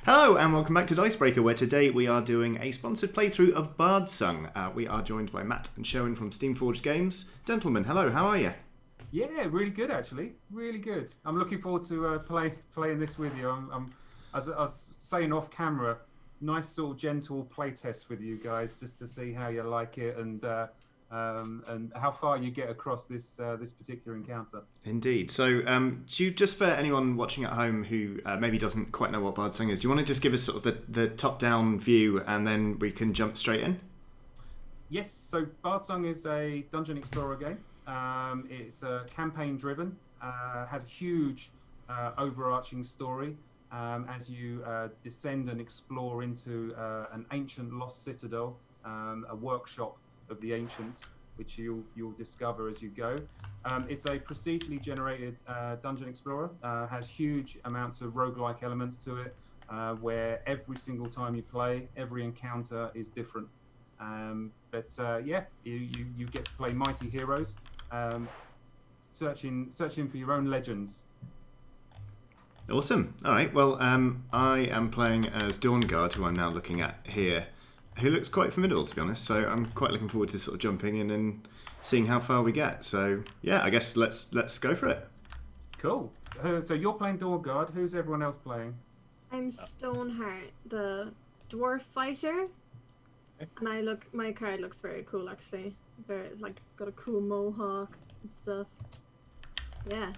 Hello and welcome back to Dicebreaker, where today we are doing a sponsored playthrough of Bardsung. We are joined by Matt and Sherwin from Steamforged Games. Gentlemen, hello, how are you? Yeah, really good actually. Really good. I'm looking forward to playing this with you. As I was saying off camera, nice sort of gentle play test with you guys, just to see how you like it and how far you get across this particular encounter. Indeed. So, do you, just for anyone watching at home who maybe doesn't quite know what Bardsung is, do you want to just give us sort of the top-down view and then we can jump straight in? Yes. So Bardsung is a dungeon explorer game. It's campaign-driven. Has a huge overarching story. As you descend and explore into an ancient lost citadel, a workshop of the ancients, which you'll discover as you go. It's a procedurally generated dungeon explorer. Has huge amounts of roguelike elements to it, where every single time you play, every encounter is different. Yeah, you get to play mighty heroes, searching for your own legends. Awesome. All right. Well, I am playing as Dawnguard, who I'm now looking at here, who looks quite formidable, to be honest. So I'm quite looking forward to sort of jumping in and seeing how far we get. So yeah, I guess let's go for it. Cool. So you're playing Dawnguard. Who's everyone else playing? I'm Stoneheart, the dwarf fighter, and my card looks very cool actually. Very got a cool mohawk and stuff. Yeah.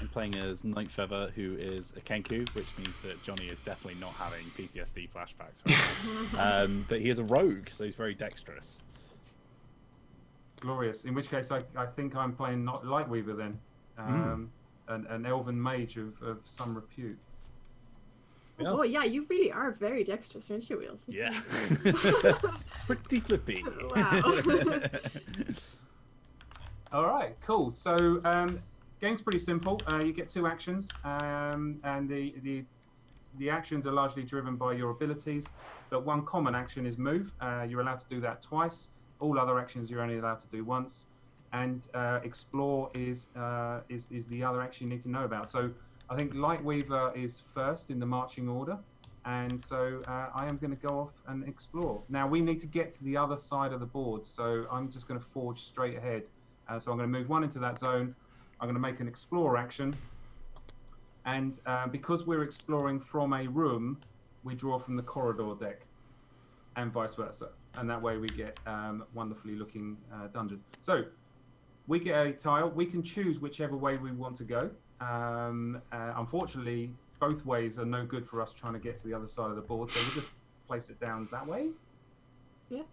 I'm playing as Nightfeather, who is a Kenku, which means that Johnny is definitely not having PTSD flashbacks. Right? But he is a rogue, so he's very dexterous. Glorious. In which case, I think I'm playing not Lightweaver then, an elven mage of some repute. Oh yeah, you really are very dexterous, aren't you, Wheels? Yeah. Pretty flippy. Wow. All right, cool. So game's pretty simple. You get two actions, and the actions are largely driven by your abilities, but one common action is move. You're allowed to do that twice. All other actions you're only allowed to do once, and explore is the other action you need to know about. So I think Lightweaver is first in the marching order, and so I am going to go off and explore. Now we need to get to the other side of the board, so I'm just going to forge straight ahead. So I'm going to move one into that zone. I'm going to make an explore action, and because we're exploring from a room, we draw from the corridor deck, and vice versa, and that way we get wonderfully looking dungeons. So we get a tile. We can choose whichever way we want to go. Unfortunately, both ways are no good for us trying to get to the other side of the board, so we'll just place it down that way. Yeah.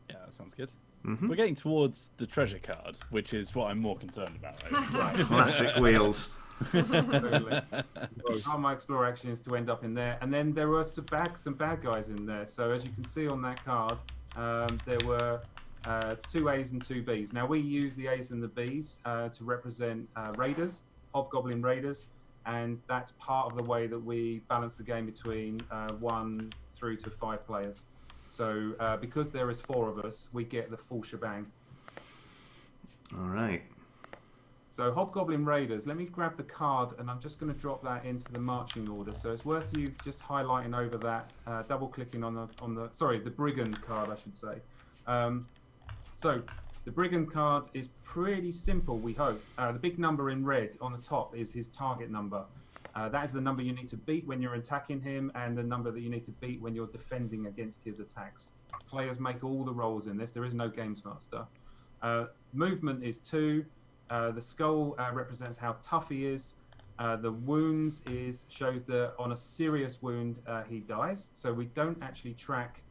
Yeah, that sounds good. Mm-hmm. We're getting towards the treasure card, which is what I'm more concerned about. Right. Classic Wheels. Totally. Part of my explore action is to end up in there, and then there were some bad guys in there. So as you can see on that card, there were two A's and two B's. Now we use the A's and the B's to represent raiders, hobgoblin raiders, and that's part of the way that we balance the game between 1 through to 5 players. So because there is 4 of us, we get the full shebang. All right. So Hobgoblin Raiders, let me grab the card and I'm just going to drop that into the marching order. So it's worth you just highlighting over that, double clicking on the Brigand card, I should say. So the Brigand card is pretty simple, we hope. The big number in red on the top is his target number. That is the number you need to beat when you're attacking him, and the number that you need to beat when you're defending against his attacks. Players make all the rolls in this. There is no games master. Movement is 2. The skull represents how tough he is. The wounds shows that on a serious wound he dies. So we don't actually track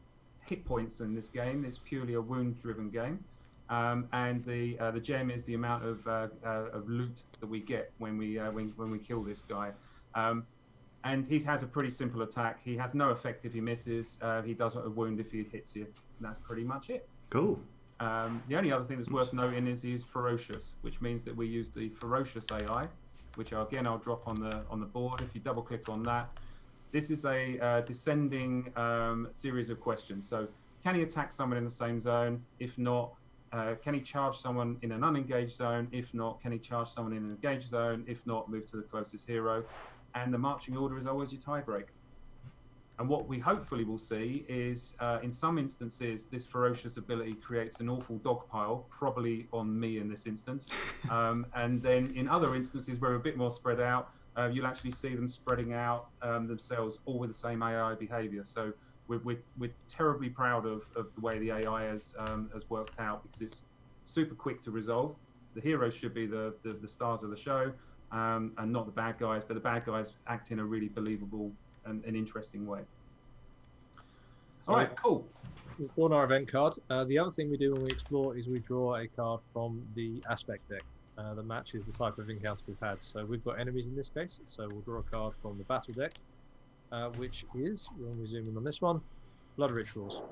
hit points in this game. It's purely a wound-driven game. And the gem is the amount of loot that we get when we kill this guy. And he has a pretty simple attack. He has no effect if he misses. He does a wound if he hits you. And that's pretty much it. Cool. The only other thing that's worth noting is he's ferocious, which means that we use the ferocious AI, which again I'll drop on the board. If you double click on that, this is a descending series of questions. So can he attack someone in the same zone? If not, can he charge someone in an unengaged zone? If not, can he charge someone in an engaged zone? If not, move to the closest hero. And the marching order is always your tiebreak. And what we hopefully will see is, in some instances, this ferocious ability creates an awful dog pile, probably on me in this instance. And then in other instances where we're a bit more spread out, you'll actually see them spreading out themselves, all with the same AI behavior. So we're terribly proud of the way the AI has worked out, because it's super quick to resolve. The heroes should be the stars of the show, and not the bad guys, but the bad guys act in a really believable and an interesting way. So, all right, cool. We've drawn our event card. The other thing we do when we explore is we draw a card from the aspect deck that matches the type of encounter we've had. So we've got enemies in this case, so we'll draw a card from the battle deck, which is, when we zoom in on this one, Blood Rituals.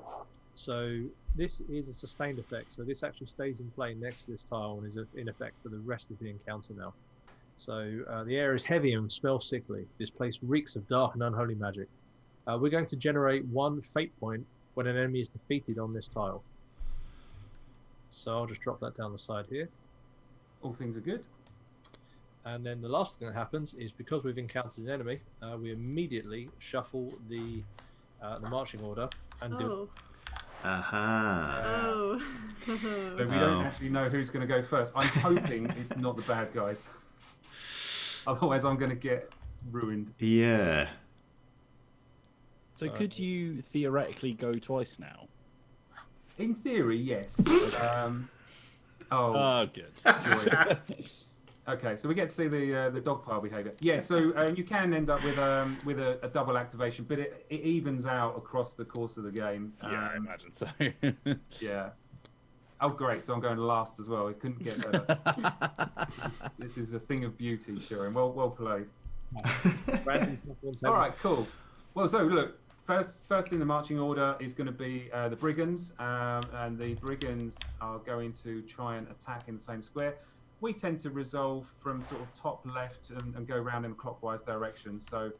So this is a sustained effect, so this actually stays in play next to this tile and is in effect for the rest of the encounter now. So the air is heavy and smells sickly. This place reeks of dark and unholy magic. We're going to generate 1 fate point when an enemy is defeated on this tile. So I'll just drop that down the side here. All things are good. And then the last thing that happens is, because we've encountered an enemy, we immediately shuffle the marching order and do. Aha. Oh. So we don't actually know who's going to go first. I'm hoping it's not the bad guys. Otherwise, I'm going to get ruined. Yeah. So could you theoretically go twice now? In theory, yes. Good. Boy. Okay, so we get to see the dog pile behavior. Yeah, so you can end up with a double activation, but it evens out across the course of the game. Yeah, I imagine so. Yeah. Oh, great! So I'm going last as well. It couldn't get better. This is a thing of beauty, Sharon. Well played. All right, cool. Well, so look, first in the marching order is going to be the brigands, and the brigands are going to try and attack in the same square. We tend to resolve from sort of top left and go around in a clockwise direction. So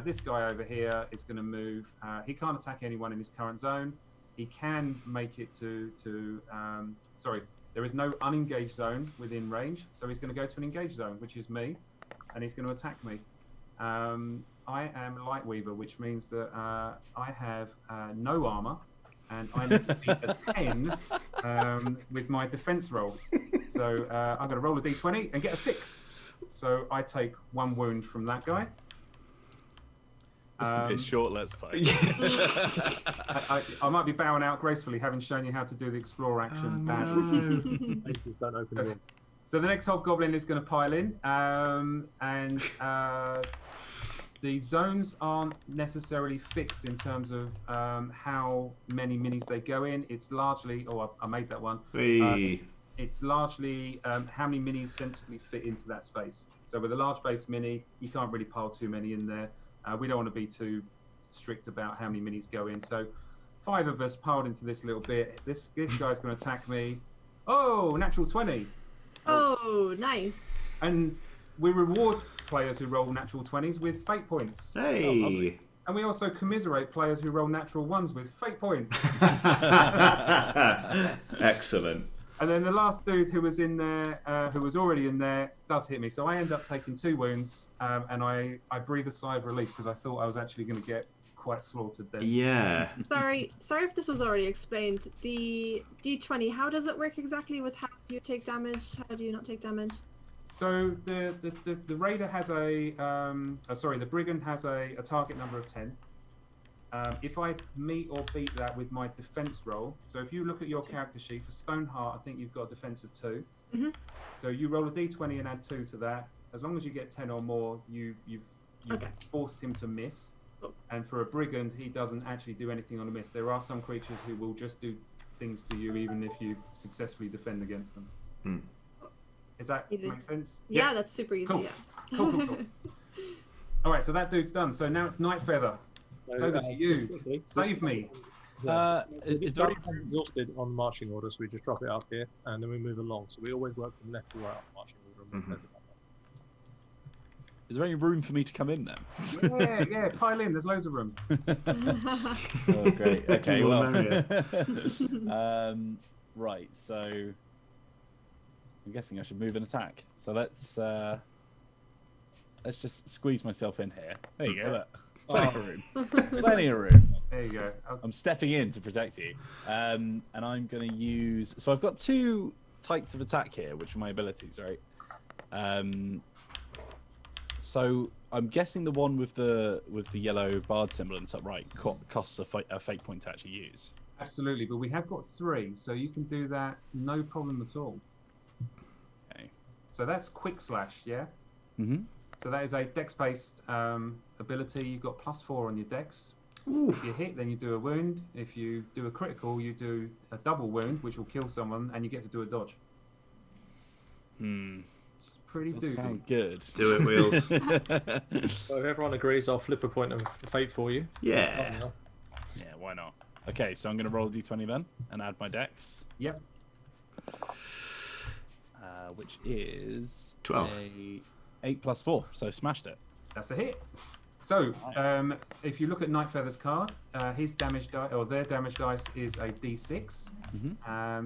this guy over here is going to move. He can't attack anyone in his current zone. He can make it sorry, there is no unengaged zone within range. So he's going to go to an engaged zone, which is me, and he's going to attack me. I am Lightweaver, which means that I have no armor, and I need to beat a 10 with my defense roll. So I'm going to roll a d20 and get a 6. So I take 1 wound from that guy. This could be a short let's play. I might be bowing out gracefully, having shown you how to do the explore action badly. Just don't open the door. So the next hobgoblin is going to pile in, and the zones aren't necessarily fixed in terms of how many minis they go in. It's largely, I made that one. It's largely how many minis sensibly fit into that space. So with a large base mini, you can't really pile too many in there. We don't want to be too strict about how many minis go in. So 5 of us piled into this little bit. This guy's going to attack me. Oh, natural 20. Oh, nice. And we reward players who roll natural 20s with fate points. Hey. And we also commiserate players who roll natural 1s with fate points. Excellent. And then the last dude who was in there, who was already in there, does hit me. So I end up taking 2 wounds, and I breathe a sigh of relief because I thought I was actually going to get quite slaughtered then. Yeah. Sorry if this was already explained. The D20, how does it work exactly with how do you take damage? How do you not take damage? So the raider has the brigand has a target number of 10. If I meet or beat that with my defense roll, so if you look at your character sheet for Stoneheart, I think you've got a defense of 2. Mm-hmm. So you roll a d20 and add 2 to that. As long as you get 10 or more, you've Okay. forced him to miss. Cool. And for a brigand, he doesn't actually do anything on a miss. There are some creatures who will just do things to you even if you successfully defend against them. Hmm. Is that Easy. make sense? Yeah, that's super easy. Cool. Yeah. Cool. All right, so that dude's done. So now it's Night Feather. So over to you. Save me. Is there any exhausted on marching order, so we just drop it up here and then we move along. So we always work from left to right on marching order. And Is there any room for me to come in then? Yeah, pile in. There's loads of room. Oh, great. Okay, well. Right, so I'm guessing I should move and attack. So let's just squeeze myself in here. There you go. Look. Plenty of room. Plenty of room. There you go. I'm stepping in to protect you. And I'm going to use... So I've got 2 types of attack here, which are my abilities, right? So I'm guessing the one with the yellow bard symbol on the top right costs a fate point to actually use. Absolutely, but we have got 3, so you can do that no problem at all. Okay. So that's quick slash, yeah? Mm-hmm. So that is a dex-based ability. You've got +4 on your dex. Ooh. If you hit, then you do a wound. If you do a critical, you do a double wound, which will kill someone, and you get to do a dodge. It's pretty Does doofy. sound good. Do it, Wheels. So if everyone agrees, I'll flip a point of fate for you. Yeah. Yeah, why not? Okay, so I'm going to roll a d20 then and add my dex, Yep. which is 12. a 8 + 4, so smashed it. That's a hit. So, if you look at Nightfeather's card, his damage die or their damage dice is a d6.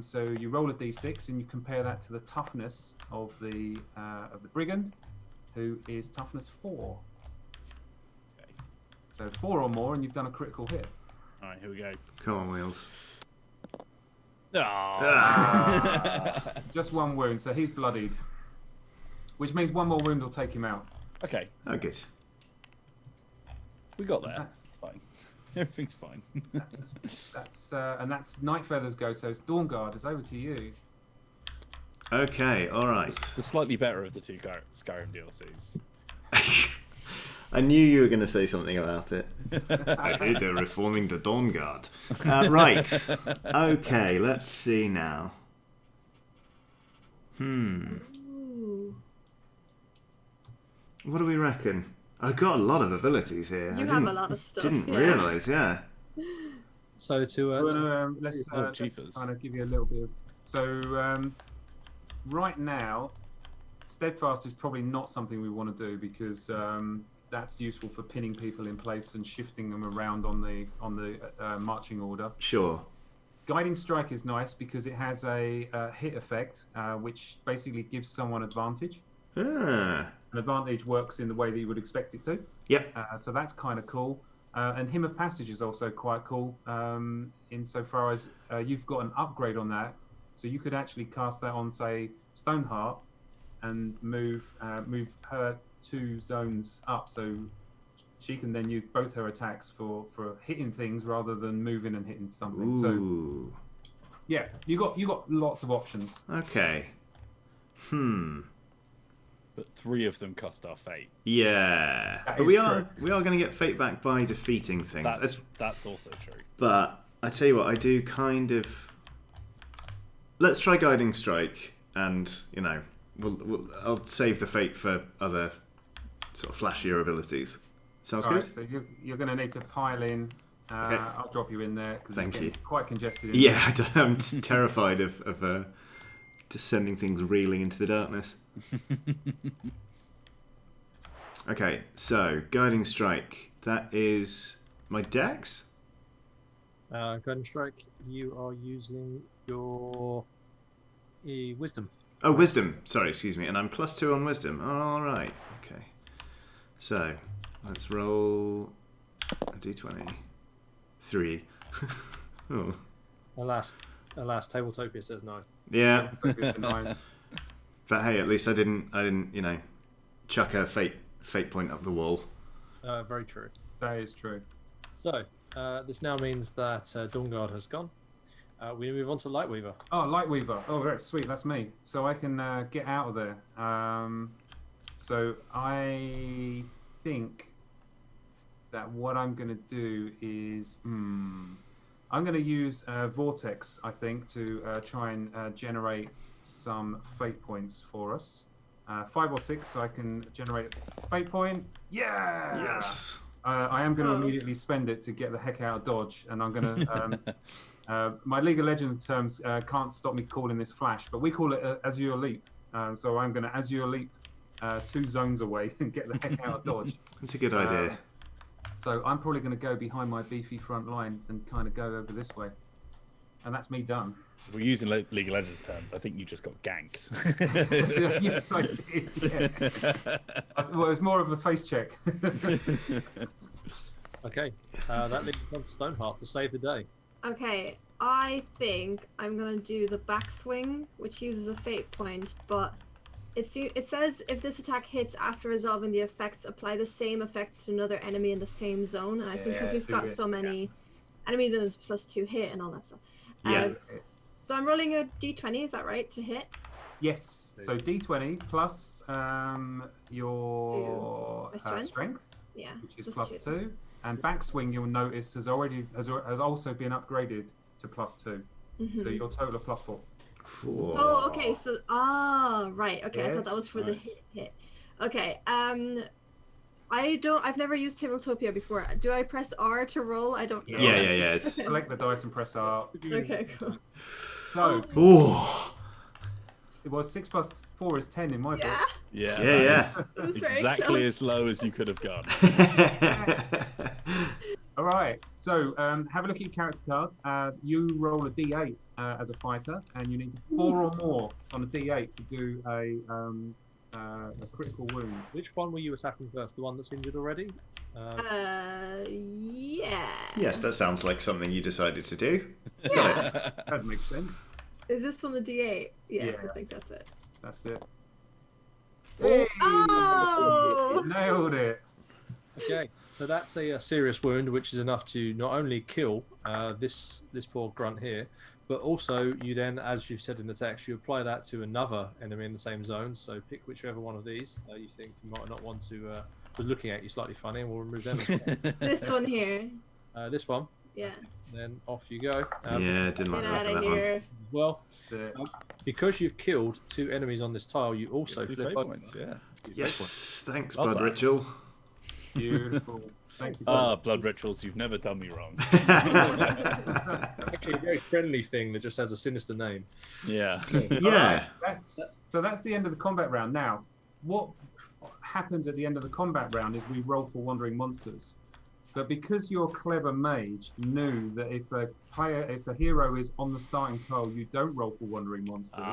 So you roll a d6 and you compare that to the toughness of the brigand, who is toughness 4. Okay. So 4 or more, and you've done a critical hit. All right, here we go. Come on, Wheels. Ah. Just 1 wound, so he's bloodied, which means 1 more wound will take him out. Okay, Oh, good. we got there. It's fine. Everything's fine. That's Nightfeather's go. So it's Dawnguard. It's over to you. Okay, all right. The slightly better of the 2 Skyrim DLCs. I knew you were going to say something about it. I hate they're reforming the Dawn Guard. Right. Okay, let's see now. Ooh. What do we reckon? I've got a lot of abilities here. You have a lot of stuff. Didn't yeah. realise, yeah. So to Let's jeepers. kind of give you a little bit of... So right now, Steadfast is probably not something we want to do because that's useful for pinning people in place and shifting them around on the marching order. Sure. Guiding Strike is nice because it has a hit effect, which basically gives someone advantage. Ah. An advantage works in the way that you would expect it to. Yep. So that's kind of cool. And Hymn of Passage is also quite cool insofar as you've got an upgrade on that. So you could actually cast that on, say, Stoneheart and move her 2 zones up. So she can then use both her attacks for hitting things rather than moving and hitting something. Ooh. So yeah, you got lots of options. Okay. But 3 of them cost our fate. Yeah. That But is we true. are going to get fate back by defeating things. That's also true. But I tell you what, I do kind of... Let's try Guiding Strike, and, you know, I'll save the fate for other sort of flashier abilities. Sounds All good? right, so you're going to need to pile in. Okay. I'll drop you in there because it's Thank getting you. quite congested. Yeah, I'm terrified of just sending things reeling into the darkness. Okay, so Guiding Strike. That is my dex? Guiding Strike, you are using your wisdom. Oh, Wisdom. Sorry, excuse me. And I'm +2 on Wisdom. All right. Okay. So, let's roll a d20. 3. Oh. Alas, Tabletopia says no. Yeah. Nice. But hey, at least I didn't, you know, chuck a fate point up the wall. Very true. That is true. So, this now means that Dawnguard has gone. We move on to Lightweaver. Oh, Lightweaver. Oh, very sweet. That's me. So I can get out of there. So I think that what I'm going to do is... I'm going to use Vortex, I think, to try and generate some fate points for us. 5 or 6, so I can generate a fate point. Yeah! Yes. I am going to Oh. immediately spend it to get the heck out of Dodge, and I'm going to... my League of Legends terms can't stop me calling this Flash, but we call it Azure Leap. So I'm going to Azure Leap 2 zones away and get the heck out of Dodge. That's a good idea. So I'm probably going to go behind my beefy front line and kind of go over this way. And that's me done. If we're using League of Legends terms, I think you just got ganked. Yes, I did, yeah. Well, it was more of a face check. Okay, that leaves us on to Stoneheart to save the day. Okay, I think I'm gonna do the backswing, which uses a fate point, but it says if this attack hits after resolving the effects, apply the same effects to another enemy in the same zone. And I think because Yeah, we've do got it, so many enemies and it's +2 hit and all that stuff. Yeah. So I'm rolling a d20, is that right, to hit? Yes. So D20 plus your My strength? strength, Yeah. which is plus +2, and backswing you'll notice has also been upgraded to +2. Mhm. So your total of +4. Oh, okay. So, right. Okay, I Yeah, thought that was for nice. the hit. Okay. I've never used Tabletopia before. Do I press R to roll? I don't know. Yeah. It's... Select the dice and press R. Okay, cool. So Ooh. it was 6 plus 4 is 10 in my book. Yeah. Yeah, Yeah, that is It was very exactly close. as low as you could have gone. All right. So have a look at your character card. You roll a D8 as a fighter, and you need 4 or more on a D8 to do a critical wound. Which one were you attacking first? The one that's injured already? Yeah. Yes, that sounds like something you decided to do. Yeah. That makes sense. Is this from the D8? Yes, Yeah. I think that's it. That's it. Oh! Nailed it. Okay, so that's a serious wound, which is enough to not only kill this poor grunt here, but also you then, as you've said in the text, you apply that to another enemy in the same zone. So pick whichever one of these you think you might not want to. Was looking at you slightly funny, and we'll remove them. This one here. This one. Yeah. Then off you go. Yeah, didn't like Get the out look of of that one. here. Well, That's it. because you've killed 2 enemies on this tile, you also Two flip fate over. points, yeah. Yes, thanks, Love Blood that. Ritual. Beautiful. Thank you. Blood rituals, you've never done me wrong. Actually, a very friendly thing that just has a sinister name. Yeah. Yeah. That's the end of the combat round. Now, what happens at the end of the combat round is we roll for wandering monsters. But because your clever mage knew that if a hero is on the starting tile, you don't roll for wandering monsters.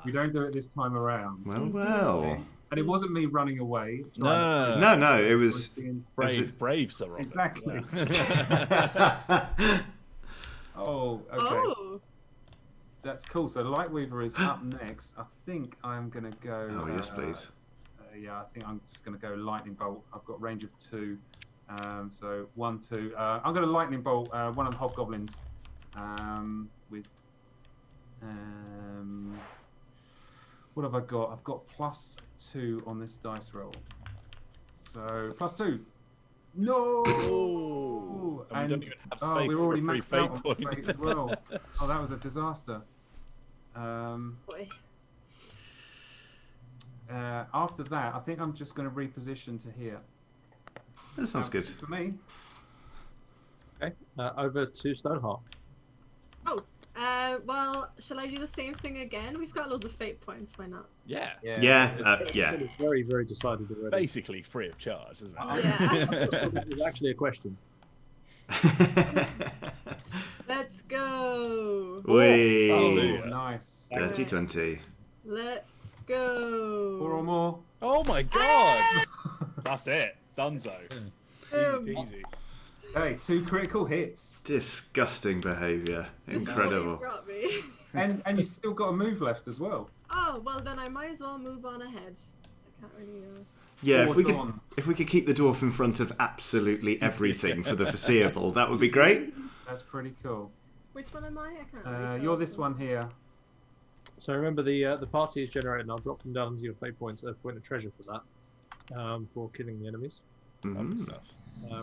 We don't do it this time around. Well. And it wasn't me running away. No. No, it was... Brave, Sir Robert. Exactly. Yeah. Oh, okay. Oh. That's cool. So Lightweaver is up next. I think I'm going to go... Oh, yes, please. Yeah, I think I'm just going to go Lightning Bolt. I've got range of 2. So 1, 2. I'm going to Lightning Bolt one of the Hobgoblins with... what have I got? I've got +2 on this dice roll. So +2. No! Ooh. And we don't even have space we're for already a free maxed out on fate point. fate as well. Oh, that was a disaster. Boy. After that, I think I'm just going to reposition to here. That sounds good. For me. Okay, over to Stoneheart. Oh. Well, shall I do the same thing again? We've got loads of fate points. Why not? Yeah. Yeah, yeah. It's very, very decided already. Basically free of charge, isn't it? Yeah. It's actually a question. Let's go. Whee! Hallelujah. Nice. Dirty 20. Let's go. 4 or more. Oh my god! That's it. Dunzo. Boom. Easy peasy. Hey, 2 critical hits. Disgusting behaviour. This is what Incredible. you brought me. And you've still got a move left as well. Oh, well then I might as well move on ahead. I can't really... Yeah, Forward on. if we could keep the dwarf in front of absolutely everything for the foreseeable, that would be great. That's pretty cool. Which one am I? I can't really tell. You're this one here. So remember, the party is generated, and I'll drop them down into your fate points at a point of treasure for that, for killing the enemies, Lovely Mhm. stuff.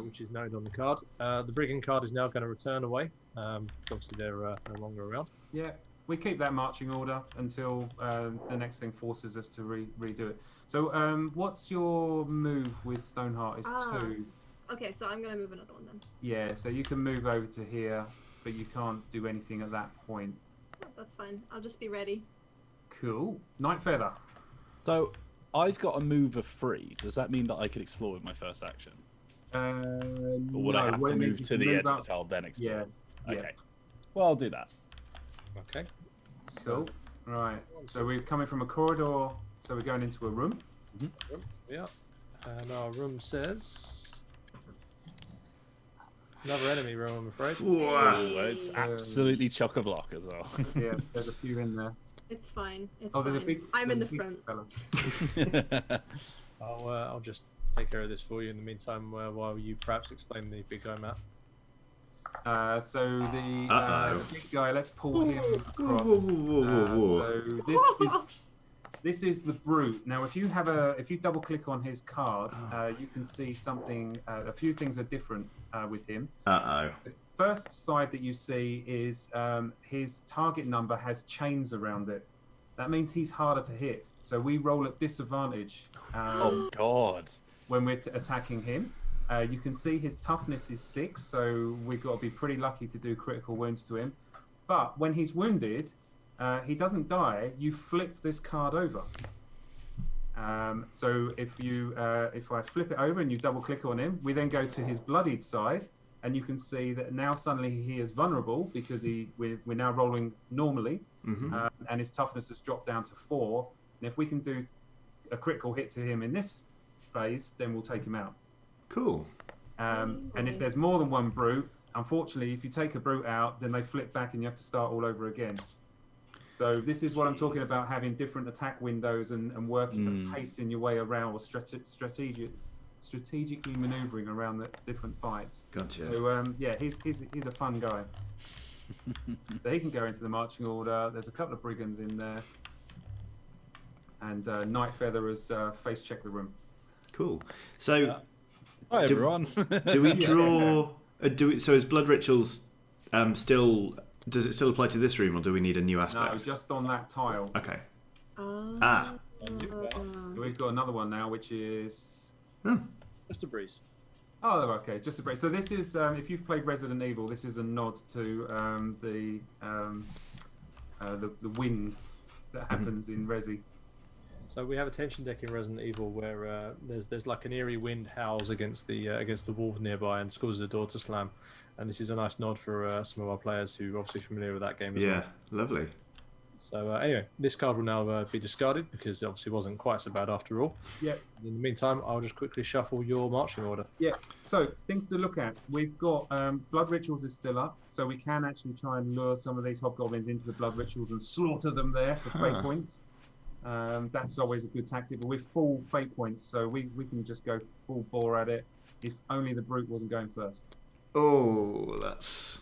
which is noted on the card. The brigand card is now going to return away. Obviously, they're no longer around. Yeah, we keep that marching order until the next thing forces us to redo it. So, what's your move with Stoneheart? Is 2. Okay, so I'm gonna move another one then. Yeah, so you can move over to here, but you can't do anything at that point. Oh, that's fine. I'll just be ready. Cool. Night Feather. So, I've got a move of 3. Does that mean that I could explore with my first action? Or would I have to move to the edge of the tile, then explore? Yeah. Okay. Well, I'll do that. Okay. Cool. Right. So we're coming from a corridor, so we're going into a room. Yeah. And our room says It's another enemy room, I'm afraid. Whoa. Well, it's absolutely chock-a-block as well. Yeah, there's a few in there. It's fine. It's Oh, there's fine. a big. I'm in the there's a big front. fella. I'll just take care of this for you in the meantime, while you perhaps explain the big guy map. So the Uh-oh. big guy. Let's pull him across. Whoa. So this is the brute. Now, if you double click on his card, you can see something. A few things are different with him. Uh-oh. The first side that you see is his target number has chains around it. That means he's harder to hit. So we roll at disadvantage Oh God. when we're attacking him. You can see his toughness is 6, so we've got to be pretty lucky to do critical wounds to him. But when he's wounded, he doesn't die. You flip this card over. So if I flip it over and you double click on him, we then go to his bloodied side, and you can see that now suddenly he is vulnerable because we're now rolling normally, and his toughness has dropped down to 4. And if we can do a critical hit to him in this phase, then we'll take him out. Cool. And if there's more than one brute, unfortunately, if you take a brute out, then they flip back and you have to start all over again. So this is what I'm talking about, having different attack windows and working, pacing your way around, or strategically manoeuvring around the different fights. Gotcha. So yeah, he's a fun guy. So he can go into the marching order. There's a couple of brigands in there, and Night Feather has face checked the room. Cool. So Hi Do- everyone. do we draw? So is Blood Rituals still? Does it still apply to this room, or do we need a new No, aspect? just on that tile. Okay. Ah. We've got another one now, which is. Just a breeze. Oh, okay, just a break. So this is, if you've played Resident Evil, this is a nod to the wind that happens in Resi. So we have a tension deck in Resident Evil where there's like an eerie wind howls against the wall nearby and causes the door to slam. And this is a nice nod for some of our players who are obviously familiar with that game as well. Yeah. Lovely. So anyway, this card will now be discarded because it obviously wasn't quite so bad after all. Yeah. In the meantime, I'll just quickly shuffle your marching order. Yeah. So things to look at. We've got Blood Rituals is still up, so we can actually try and lure some of these hobgoblins into the Blood Rituals and slaughter them there for fate points. That's always a good tactic. But we're full fate points, so we can just go full bore at it. If only the brute wasn't going first. Oh, that's.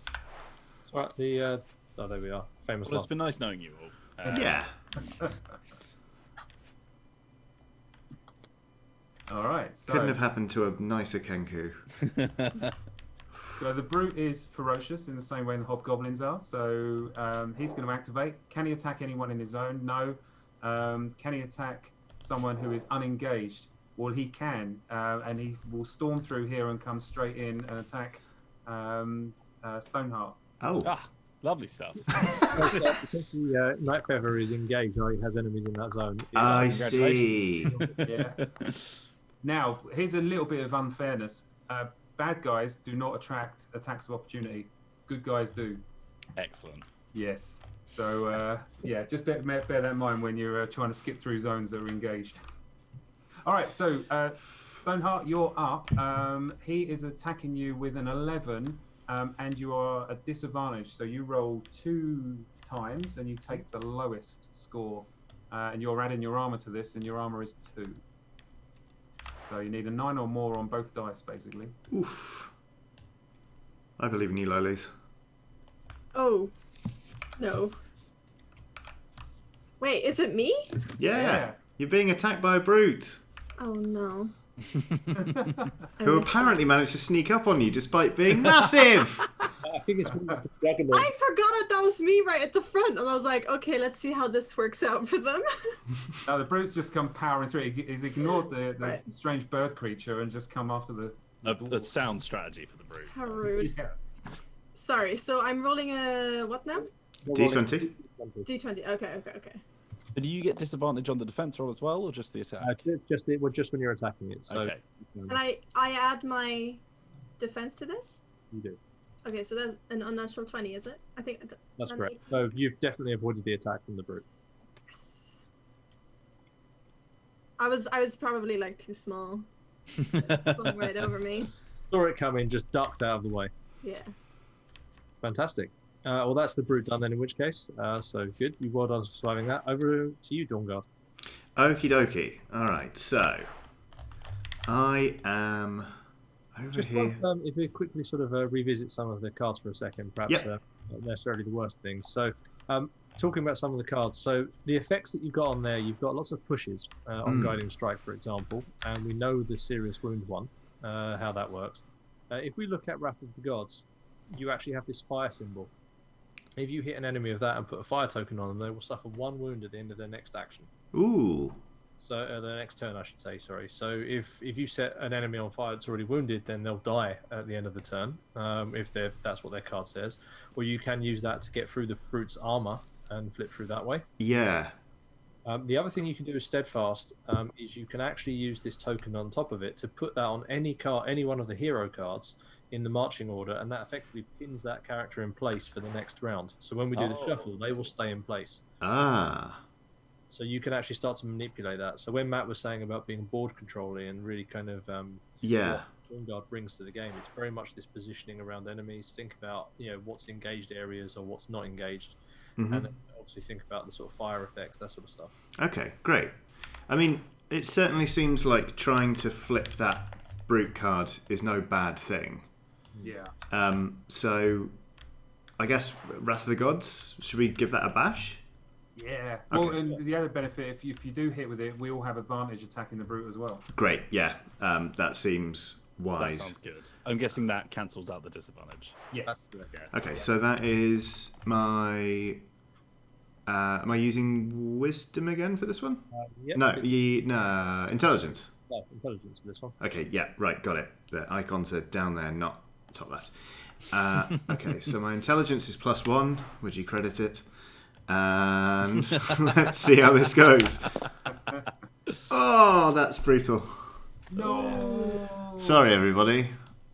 All right. There we are. Famous Well, it's last. been nice knowing you all. Yeah. All right. So, Couldn't have happened to a nicer Kenku. so the brute is ferocious in the same way the hobgoblins are. So he's going to activate. Can he attack anyone in his zone? No. Can he attack someone who is unengaged? Well, he can, and he will storm through here and come straight in and attack Stoneheart. Oh. Ah, lovely stuff. Because Night Feather is engaged, or he has enemies in that zone. I see. Yeah. Now, here's a little bit of unfairness. Bad guys do not attract attacks of opportunity. Good guys do. Excellent. Yes. So, yeah, just bear that in mind when you're trying to skip through zones that are engaged. All right, so Stoneheart, you're up. He is attacking you with an 11, and you are at disadvantage. So you roll 2 times, and you take the lowest score. And you're adding your armor to this, and your armor is 2. So you need a 9 or more on both dice, basically. Oof. I believe in you, Lolies. Oh. No. Wait, is it me? Yeah. You're being attacked by a brute Oh no. who apparently managed to sneak up on you despite being massive. I think it's the dragon. I forgot that was me right at the front, and I was like, okay, let's see how this works out for them. No, the brute's just come powering through. He's ignored the Right. strange bird creature and just come after the A sound strategy for the brute. How rude. Yeah. Sorry, so I'm rolling a what now? D20. D20. Okay. Do you get disadvantage on the defense roll as well, or just the attack? Just when you're attacking it. So, Okay. And I add my defense to this? You do. Okay, so that's an unnatural 20, is it? I think That's an correct. 18. So you've definitely avoided the attack from the brute. Yes. I was probably like too small. It swung right over me. Saw it coming, just ducked out of the way. Yeah. Fantastic. Well, that's the brute done then. In which case, so good. You well done for surviving that. Over to you, Dawnguard. Okie dokie. All right, so I am over Just here. if we quickly sort of revisit some of the cards for a second, perhaps not necessarily the worst things. So, talking about some of the cards, so the effects that you've got on there, you've got lots of pushes on Guiding Strike, for example, and we know the Serious Wound one, how that works. If we look at Wrath of the Gods, you actually have this fire symbol. If you hit an enemy of that and put a fire token on them, they will suffer 1 wound at the end of their next action. Ooh. So the next turn, I should say. Sorry. So if you set an enemy on fire that's already wounded, then they'll die at the end of the turn. If that's what their card says, or you can use that to get through the brute's armor and flip through that way. Yeah. The other thing you can do with Steadfast is you can actually use this token on top of it to put that on any card, any one of the hero cards in the marching order, and that effectively pins that character in place for the next round. So when we do the shuffle, they will stay in place. Ah. So you can actually start to manipulate that. So when Matt was saying about being board controlling and really kind of Yeah. what Dawnguard brings to the game, it's very much this positioning around enemies. Think about what's engaged areas or what's not engaged, and then obviously think about the sort of fire effects, that sort of stuff. Okay, great. I mean, it certainly seems like trying to flip that brute card is no bad thing. Yeah. So I guess Wrath of the Gods, should we give that a bash? Yeah. Okay. Well, and the other benefit, if you do hit with it, we all have advantage attacking the brute as well. Great, yeah. That seems That wise. sounds good. I'm guessing that cancels out the disadvantage. Yes. Yeah. Okay, so that is my... am I using Wisdom again for this one? Yep. No, Intelligence. No, intelligence for this one. Okay, yeah, right, got it. The icons are down there, not top left. Okay, so my intelligence is +1. Would you credit it? And let's see how this goes. Oh, that's brutal. No. Sorry, everybody.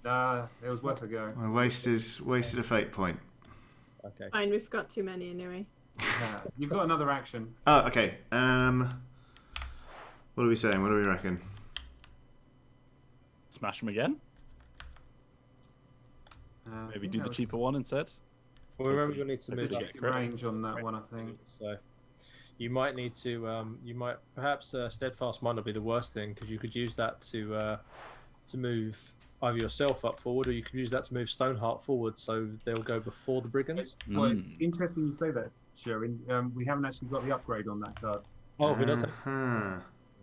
Nah, it was worth a go. I wasted a fate point. Okay. Fine, we've got too many anyway. You've got another action. Oh, okay. What are we saying? What do we reckon? Smash them again? I Maybe think do that the was cheaper one instead? Well, remember you'll need to a move good up. range on that one, I think. So you might need to. You might perhaps Steadfast might not be the worst thing because you could use that to move either yourself up forward, or you could use that to move Stoneheart forward, so they'll go before the brigands. Well, it's interesting you say that, Sherwin. We haven't actually got the upgrade on that card. Oh, we don't take. Uh-huh.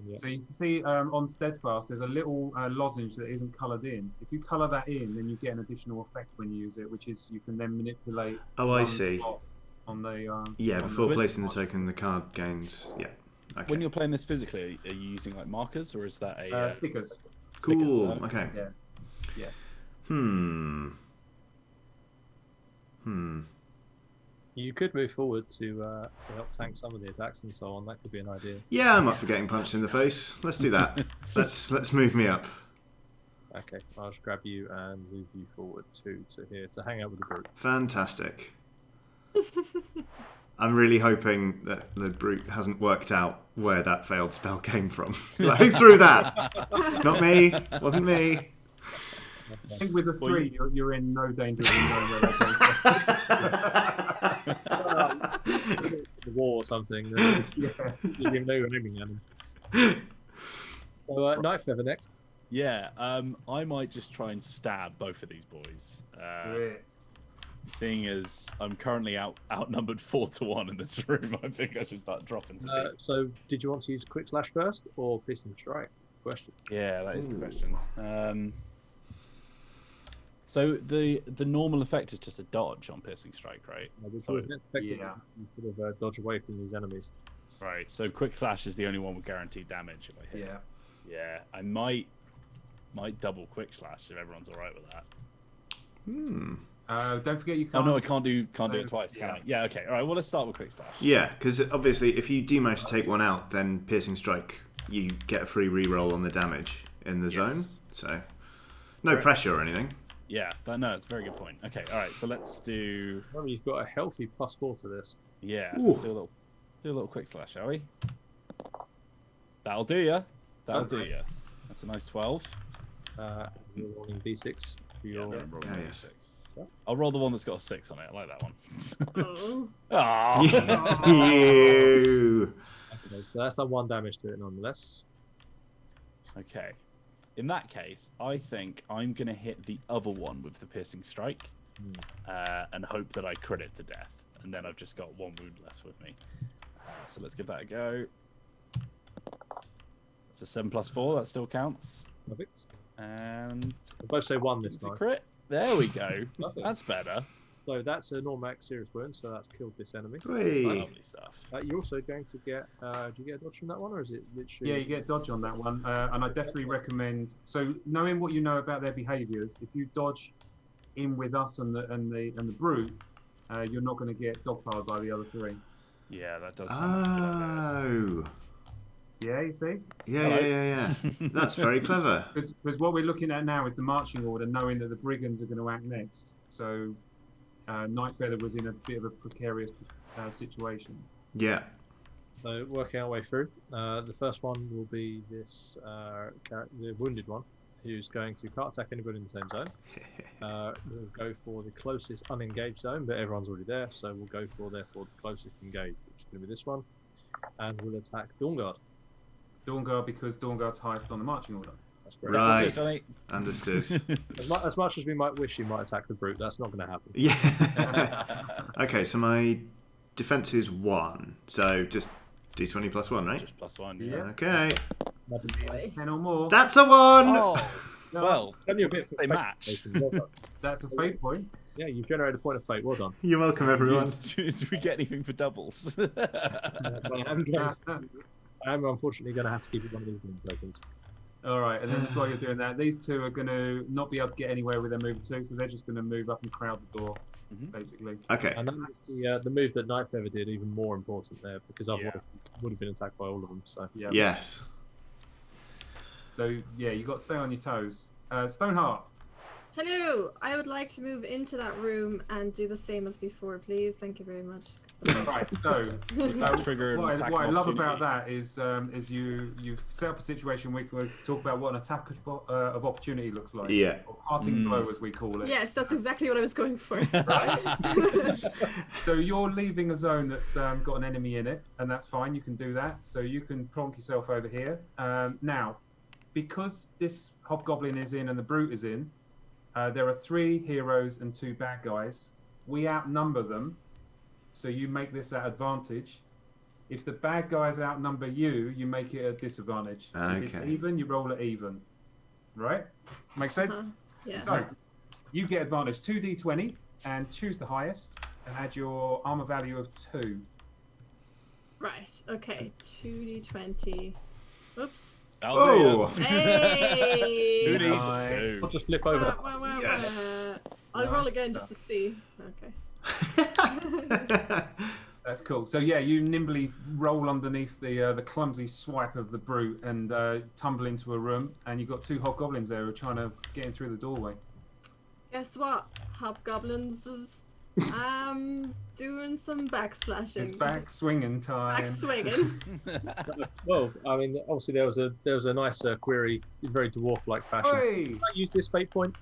Yeah. So you can see on Steadfast, there's a little lozenge that isn't coloured in. If you colour that in, then you get an additional effect when you use it, which is you can then manipulate. Oh, I one see. spot on the. Yeah, on before the- placing the token, the card gains. Yeah. Okay. When you're playing this physically, are you using like markers or is that a stickers. Cool. stickers? Okay. Yeah. Yeah. You could move forward to help tank some of the attacks and so on. That could be an idea. Yeah, I'm up for getting punched in the face. Let's do that. let's move me up. Okay, I'll just grab you and move you forward to here to hang out with the brute. Fantastic. I'm really hoping that the brute hasn't worked out where that failed spell came from. Like, who threw that? Not me. Wasn't me. I think with the 3, you're in no danger of knowing where that came from. The wall or something. Yeah. You didn't know you were aiming at him. So, Knife Feather next. Yeah, I might just try and stab both of these boys. Great. Seeing as I'm currently outnumbered 4-1 in this room, I think I should start dropping some people. So, did you want to use Quick Slash first or Piercing Strike? That's the question. Yeah, that is the question. So the normal effect is just a dodge on Piercing Strike, right? So it's effective. Yeah. You sort of dodge away from these enemies. Right. So Quick Flash is the only one with guaranteed damage if I hit. Yeah. Yeah, I might double Quick Slash if everyone's all right with that. Don't forget you Oh can't. no, I can't do it twice, can yeah. I? Yeah, okay. All right. Well, let's start with Quick Slash. Yeah, because obviously, if you do manage to take one out, then Piercing Strike, you get a free reroll on the damage in the zone. So, no pressure or anything. Yeah, no, it's a very good point. Okay, all right. So let's do. Remember, you've got a healthy +4 to this. Yeah, Ooh. let's do a little Quick Slash, shall we? That'll do ya. That'll do ya. That's a nice 12. You're rolling D6 for your. Yeah, yes. I'll roll the one that's got a 6 on it. I like that one. Oh. Oh. You. Okay, so that's done 1 damage to it nonetheless. Okay. In that case, I think I'm going to hit the other one with the piercing strike and hope that I crit it to death. And then I've just got 1 wound left with me. So let's give that a go. That's a 7+4. That still counts. Perfect. And We'll both say 1 this it's a time. crit. There we go. Perfect. That's better. So that's a normal serious wound, so that's killed this enemy. Whee. Lovely stuff. You're also going to get. Do you get a dodge from that one, or is it literally? Yeah, you get dodge on that one, and I definitely recommend. So knowing what you know about their behaviours, if you dodge in with us and the brute, you're not going to get dogpiled by the other 3. Yeah, that does sound like a good idea. Oh. Yeah, you see? Yeah. That's very clever. Because what we're looking at now is the marching order, knowing that the brigands are going to act next. So Nightfeather was in a bit of a precarious situation. Yeah. So working our way through. The first one will be this the wounded one, who's going to can't attack anybody in the same zone. We'll go for the closest unengaged zone, but everyone's already there, so we'll go for therefore the closest engaged, which is going to be this one, and we'll attack Dawnguard. Dawnguard, because Dawnguard's highest on the marching order. That's great. Right. Johnny. Understood. As much as we might wish he might attack the brute, that's not going to happen. Yeah. Okay, so my defense is 1. So just d20 plus 1, right? Just +1. Yeah. Okay. Imagine 10 or more. That's a 1! Oh, No, well, Only a bit they match. Well done. that's a fate point. Yeah, you've generated a point of fate. Well done. You're welcome, everyone. Do we get anything for doubles? I am unfortunately going to have to keep it one of these tokens. All right, and then just while you're doing that, these 2 are going to not be able to get anywhere with their move 2, so they're just going to move up and crowd the door, basically. Okay. And that makes the move that Nightfeather did even more important there, because otherwise Yeah. would have been attacked by all of them. So Yeah. Yes. So yeah, you got to stay on your toes. Stoneheart. Hello! I would like to move into that room and do the same as before, please. Thank you very much. Right. So Trigger an what attack I of love about opportunity. that is you've set up a situation where we can talk about what an attack of opportunity looks like. Yeah. Or parting blow, as we call it. Yes, that's exactly what I was going for. So you're leaving a zone that's got an enemy in it, and that's fine. You can do that. So you can plonk yourself over here. Now, because this hobgoblin is in and the brute is in, there are 3 heroes and 2 bad guys. We outnumber them, so you make this at advantage. If the bad guys outnumber you, you make it a disadvantage. If it's Okay. even, you roll it even. Right? Make sense? Yeah. So, you get advantage 2d20 and choose the highest and add your armor value of 2. Right, okay. 2d20. Oops. Oh! Hey! Who needs Nice. 2? I'll just flip over. Yes. I'll roll Nice again just to stuff. see. Okay. That's cool. So yeah, you nimbly roll underneath the clumsy swipe of the brute and tumble into a room, and you've got 2 hobgoblins there who are trying to get in through the doorway. Guess what? Hobgoblins is doing some backslashing. It's back swinging time. Back swinging. Well, I mean, obviously there was a nice query in very dwarf-like fashion. Oi! Can I use this fate point?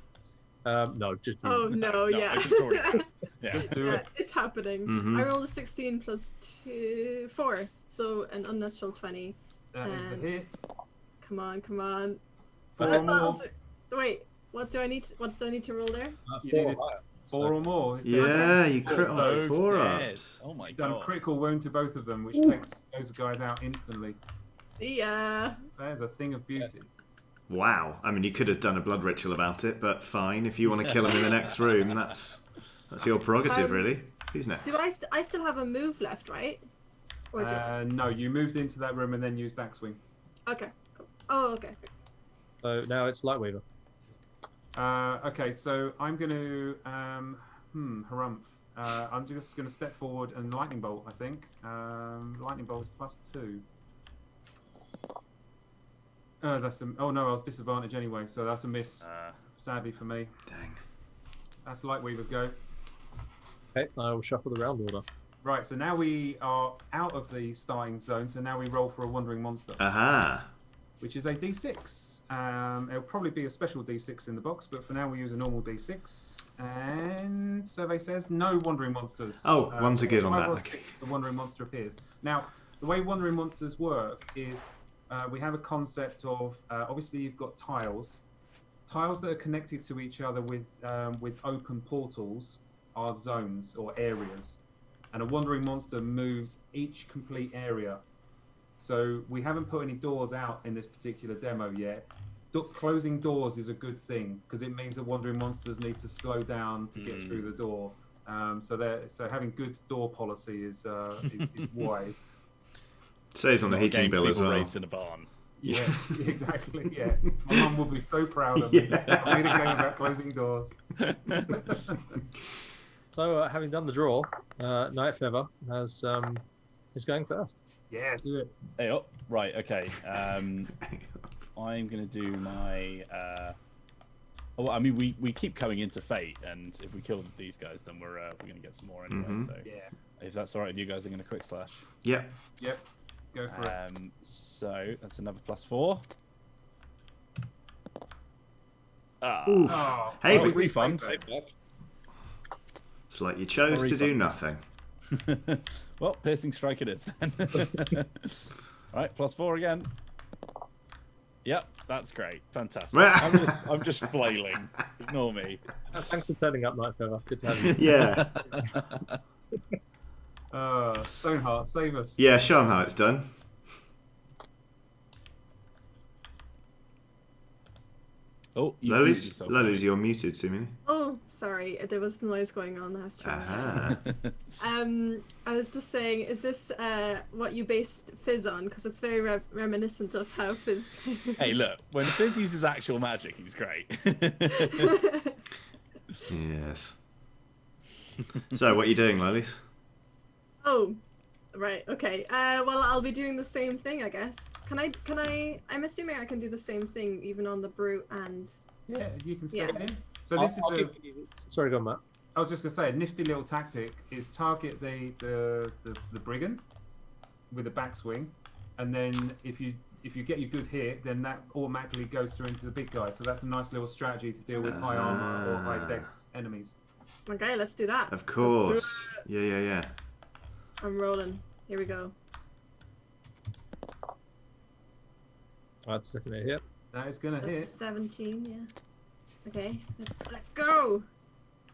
No, just use Oh it. no, I yeah. just already have. Yeah. Just do Yeah, it. it's happening. Mhm. I rolled a 16 plus 4, so an unnatural 20. That is the hit. Come on, come on. 4 more. Wait, what do I need? What did I need to roll there? You 4 needed or higher. 4 or more. Yeah, you crit on Both 4 dead. ups. Oh my Done a god. critical wound to both of them, which takes those guys out instantly. Yeah. That is a thing of beauty. Wow. I mean, you could have done a blood ritual about it, but fine. If you want to kill him in the next room, that's your prerogative, really. Who's next? Do I still have a move left, right? Or do No, you moved into that room and then used backswing. Okay. Cool. Oh, okay. So now it's Lightweaver. Okay, so I'm going to harumph. I'm just going to step forward and lightning bolt. I think lightning bolt is +2. Oh no, I was disadvantaged anyway, so that's a miss. Sadly for me. Dang. That's Lightweaver's go. Okay, I will shuffle the round order. Right, so now we are out of the starting zone. So now we roll for a wandering monster. Aha. which is a D6. It'll probably be a special D6 in the box, but for now we use a normal D6. And survey says no wandering monsters. Oh, one's a good on 5 that. or Okay. 6, the wandering monster appears. Now, the way wandering monsters work is we have a concept of obviously you've got tiles that are connected to each other with open portals are zones or areas, and a wandering monster moves each complete area. So we haven't put any doors out in this particular demo yet. Closing doors is a good thing because it means that wandering monsters need to slow down to get through the door. So having good door policy is wise. Saves on the Not heating against bill as people well. raised in a barn. Yeah, exactly. Yeah, my mum will be so proud of me. Yeah. I made a game about closing doors. So, having done the draw, Night Feather is going first. Yeah, do it. Hey, oh, right, okay. I'm gonna do my. Oh, I mean, we keep coming into Fate, and if we kill these guys, then we're gonna get some more anyway. Mhm. So Yeah. if that's all right with you guys, I'm gonna quick slash. Yep. Yep. Go for it. So that's another +4. Ah. Oof. Oh, Hey, well, but refund. it's like you chose to do nothing. Well, piercing strike it is then. Right, +4 again. Yep, that's great, fantastic. I'm just flailing. Ignore me. Thanks for turning up, Night Feather. Good to have you. Yeah. Stoneheart, save us. Yeah, show 'em how it's done. Oh, you muted Lollies, yourself, Lollies, Lollies. you're muted, seemingly. Oh, sorry. There was noise going on. I was trying. Aha. I was just saying, is this what you based Fizz on? Because it's very reminiscent of how Fizz. Hey, look, when Fizz uses actual magic, he's great. Yes. So, what are you doing, Lollies? Oh, right. Okay. Well, I'll be doing the same thing, I guess. Can I? I'm assuming I can do the same thing even on the brute and. Yeah, you can set Yeah. it in. So this is a. Sorry, go on, Matt. I was just gonna say a nifty little tactic is target the brigand with a backswing, and then if you get your good hit, then that automatically goes through into the big guy. So that's a nice little strategy to deal with high armor or high dex enemies. Okay, let's do that. Of course. Yeah. I'm rolling. Here we go. That's looking at here. That is gonna That's a hit. 17. Yeah. Okay. Let's go.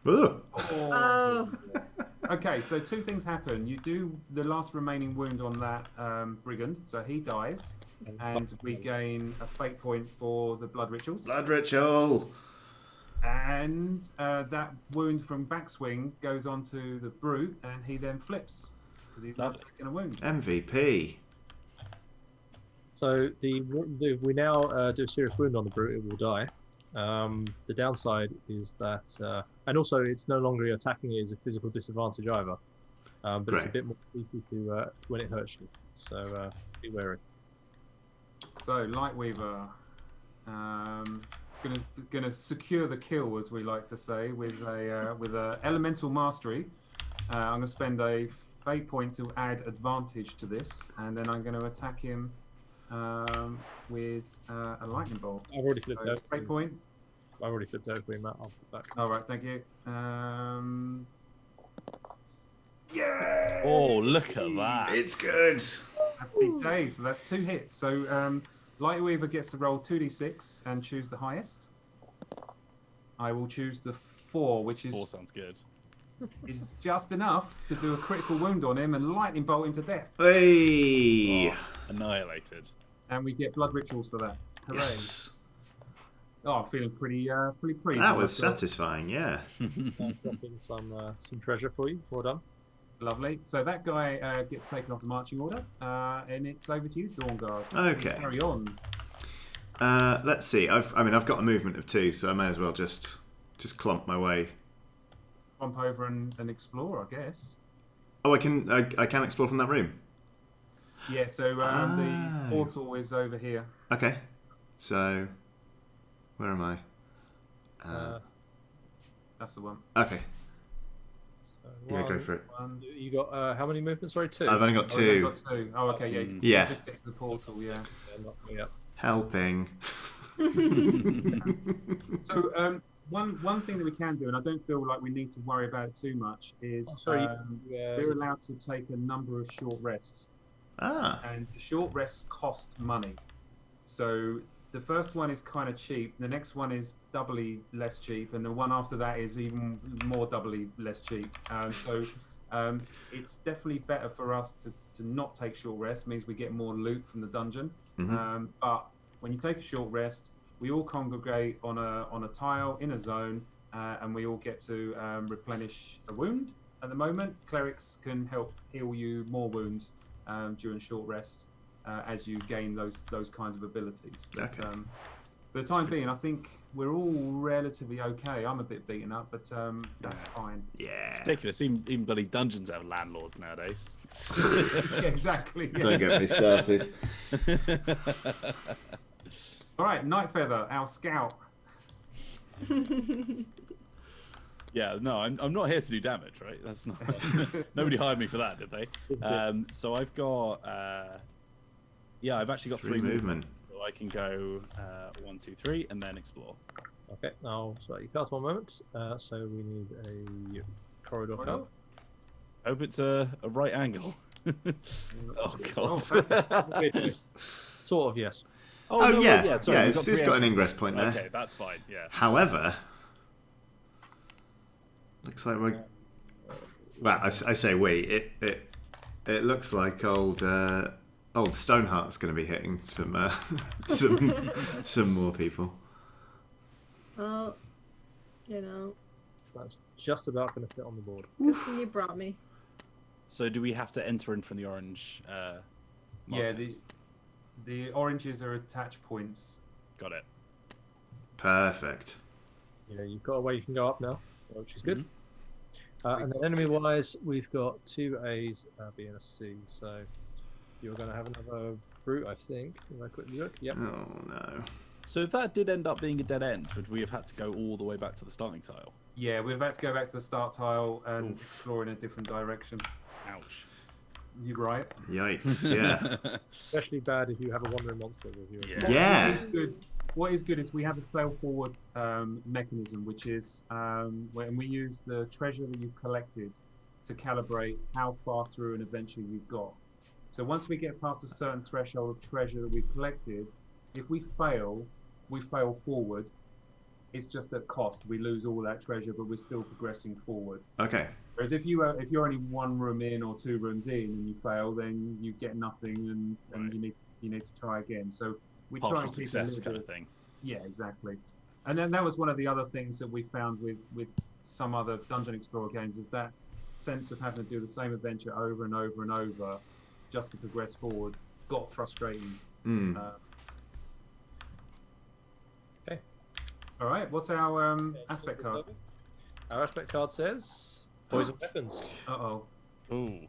Ooh. Oh. Okay, so two things happen. You do the last remaining wound on that brigand, so he dies, and we gain a fate point for the blood rituals. Blood ritual. And that wound from backswing goes on to the brute, and he then flips because he's not Lovely. taking a wound. MVP. So we now do a serious wound on the brute. It will die. The downside is that, and also it's no longer attacking it as a physical disadvantage either. But it's a Great. bit more easy to when it hurts you. So be wary. So Lightweaver, gonna secure the kill, as we like to say, with a elemental mastery. I'm gonna spend a fate point to add advantage to this, and then I'm gonna attack him with a lightning bolt. I've already flipped So out. fate point. I've already flipped out for you, Matt. I'll flip back. All right, thank you. Yeah. Oh, look at that. It's good. Happy days. So that's 2 hits. So Lightweaver gets to roll 2d6 and choose the highest. I will choose the 4, which is 4 sounds good. just enough to do a critical wound on him and lightning bolt him to death. Hey. Oh, annihilated. And we get blood rituals for that. Hooray. Yes. Oh, I'm feeling pretty pleased. That with was myself. satisfying, yeah. Dropping some treasure for you. Well done. Lovely. So that guy gets taken off the marching order, and it's over to you, Dawnguard. Okay. Carry on. Let's see. I've got a movement of 2, so I may as well just clump my way. Bump over and explore, I guess. Oh, I can explore from that room. Yeah. So Oh. the portal is over here. Okay. So, where am I? That's the one. Okay. So Yeah, go one- for it. One. You got how many movements? Sorry, 2. I've only got Oh, you've 2. got 2. Oh, okay. Yeah. You Yeah. just get to the portal. Yeah. Yeah, not me up. Helping. So one thing that we can do, and I don't feel like we need to worry about it too much, is we're allowed to take a number of short rests. And the short rests cost money. So the first one is kind of cheap. The next one is doubly less cheap, and the one after that is even more doubly less cheap. It's definitely better for us to not take short rest. It means we get more loot from the dungeon. But when you take a short rest, we all congregate on a tile in a zone, and we all get to replenish a wound. At the moment, clerics can help heal you more wounds during short rests as you gain those kinds of abilities. But, for the time being, I think we're all relatively okay. I'm a bit beaten up, but that's fine. Yeah. Ridiculous. Even bloody dungeons have landlords nowadays. Yeah, exactly. Yeah. Don't get me started. All right, Nightfeather, our scout. Yeah, no, I'm not here to do damage, right? That's not. Nobody hired me for that, did they? So I've got. I've actually got 3 movement. So I can go 1, 2, 3, and then explore. Okay, I'll select your cards 1 moment. So we need a corridor card. Hope it's a right angle. Oh god. Sort of, yes. Oh, no, yeah. yeah. Sorry, Yeah, we've it's got an preemptive ingress points. point there. Okay, that's fine. Yeah. However, looks like we're. Well, I say we. It looks like old Stoneheart's going to be hitting some some more people. Well, you know. That's just about going to fit on the board. Good thing you brought me. So do we have to enter in from the orange? Yeah, markers? the oranges are attach points. Got it. Perfect. Yeah, you've got a way you can go up now, which is good. And then enemy-wise, we've got 2 A's, B and a C. So you're going to have another brute, I think. If I quickly look, yep. Oh no. So if that did end up being a dead end, would we have had to go all the way back to the starting tile? Yeah, we're about to go back to the start tile and explore in a different direction. Ouch. You're right. Yikes! Yeah. Especially bad if you have a wandering monster with you. Yeah. What is good is we have a fail forward mechanism, which is when we use the treasure that you've collected to calibrate how far through an adventure you've got. So once we get past a certain threshold of treasure that we've collected, if we fail forward. It's just at cost. We lose all that treasure, but we're still progressing forward. Okay. Whereas if you're only 1 room in or 2 rooms in and you fail, then you get nothing, and you need to try again. So we try Partial and keep success kind of thing. Yeah, exactly. And then that was one of the other things that we found with some other Dungeon Explorer games, is that sense of having to do the same adventure over and over and over just to progress forward got frustrating. Okay. All right. What's our aspect card? Our aspect card says poison weapons. Uh-oh. Ooh.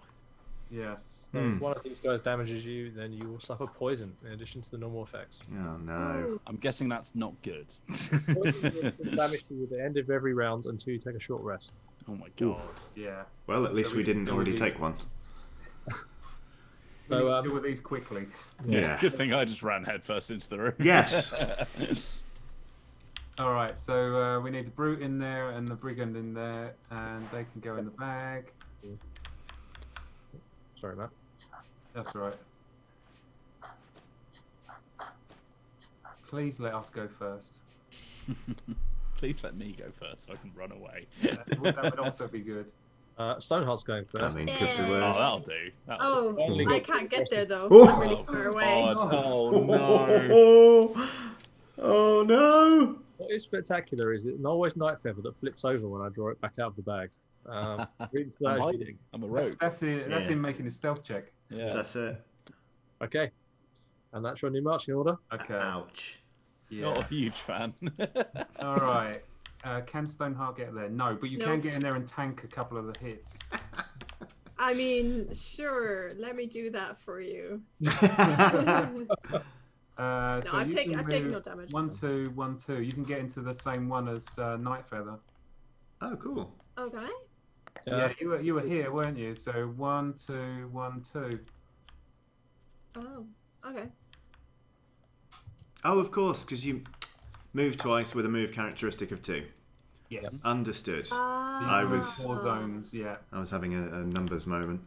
Yes. So if one of these guys damages you, then you will suffer poison in addition to the normal effects. Oh no. I'm guessing that's not good. Poison will damage you at the end of every round until you take a short rest. Oh my god. Yeah. Well, at least So we didn't deal already with take these. one. So we need So to deal with these quickly. Yeah. Good thing I just ran headfirst into the room. Yes. All right. So we need the brute in there and the brigand in there, and they can go in the bag. sorry, Matt. That's right. Please let us go first. Please let me go first so I can run away. That would also be be good. Stoneheart's going I first. mean, could be Yeah. Oh, worse. that'll do. Oh, Only I got can't get there though. Oh. I'm really far away. God. Oh no. Oh no! What is spectacular is it's always Night Feather that flips over when I draw it back out of the bag. Reading to I'm that- hiding. I'm a rogue. That's it. That's Yeah. him making his stealth check. Yeah. That's it. Okay. And that's your new marching order. Okay. Ouch. Yeah. Not a huge fan. All right. Can Stoneheart get there? No, but you can Nope. get in there and tank a couple of the hits. I mean, sure. Let me do that for you. So I've you taken can no move damage. 1, 2, 1, 2. You can get into the same one as Nightfeather. Oh, cool. Oh, can I? Yeah, you were here, weren't you? So 1, 2, 1, 2. Oh, okay. Oh, of course, because you move twice with a move characteristic of 2. Yes. Understood. I was- 4 zones, yeah. I was having a numbers moment.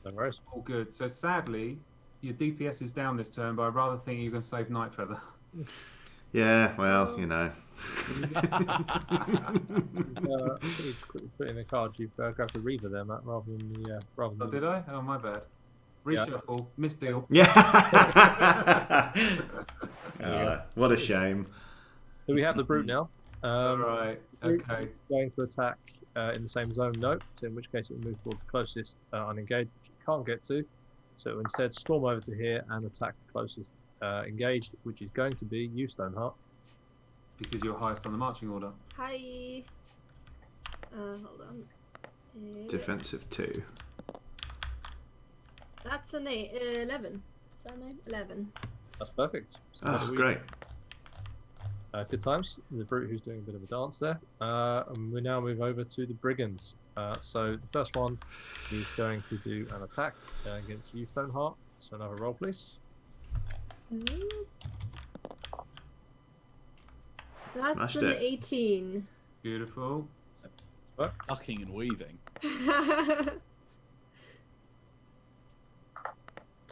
No worries. All good. So sadly, your DPS is down this turn, but I rather think you can save Nightfeather. Yeah, well, you know. Just quickly put in a card. You've grabbed the Reaver there, Matt, rather than the. Rather Oh, than did I? Oh, my bad. Reshuffle. Misdeal. Yeah. What a shame. So we have the Brute now. Alright, okay. Going to attack in the same zone, no. So in which case it will move towards the closest unengaged, which it can't get to. So it will instead storm over to here and attack the closest engaged, which is going to be you, Stoneheart. Because you're highest on the marching order. Hi. Hold on. Defensive 2. That's an 11. Is that 9? 11. That's perfect. So Oh, great. Good times. The Brute who's doing a bit of a dance there. And we now move over to the Brigands. So the first one is going to do an attack against you, Stoneheart. So another roll, please. That's Smashed an it. 18. Beautiful. Ducking and weaving.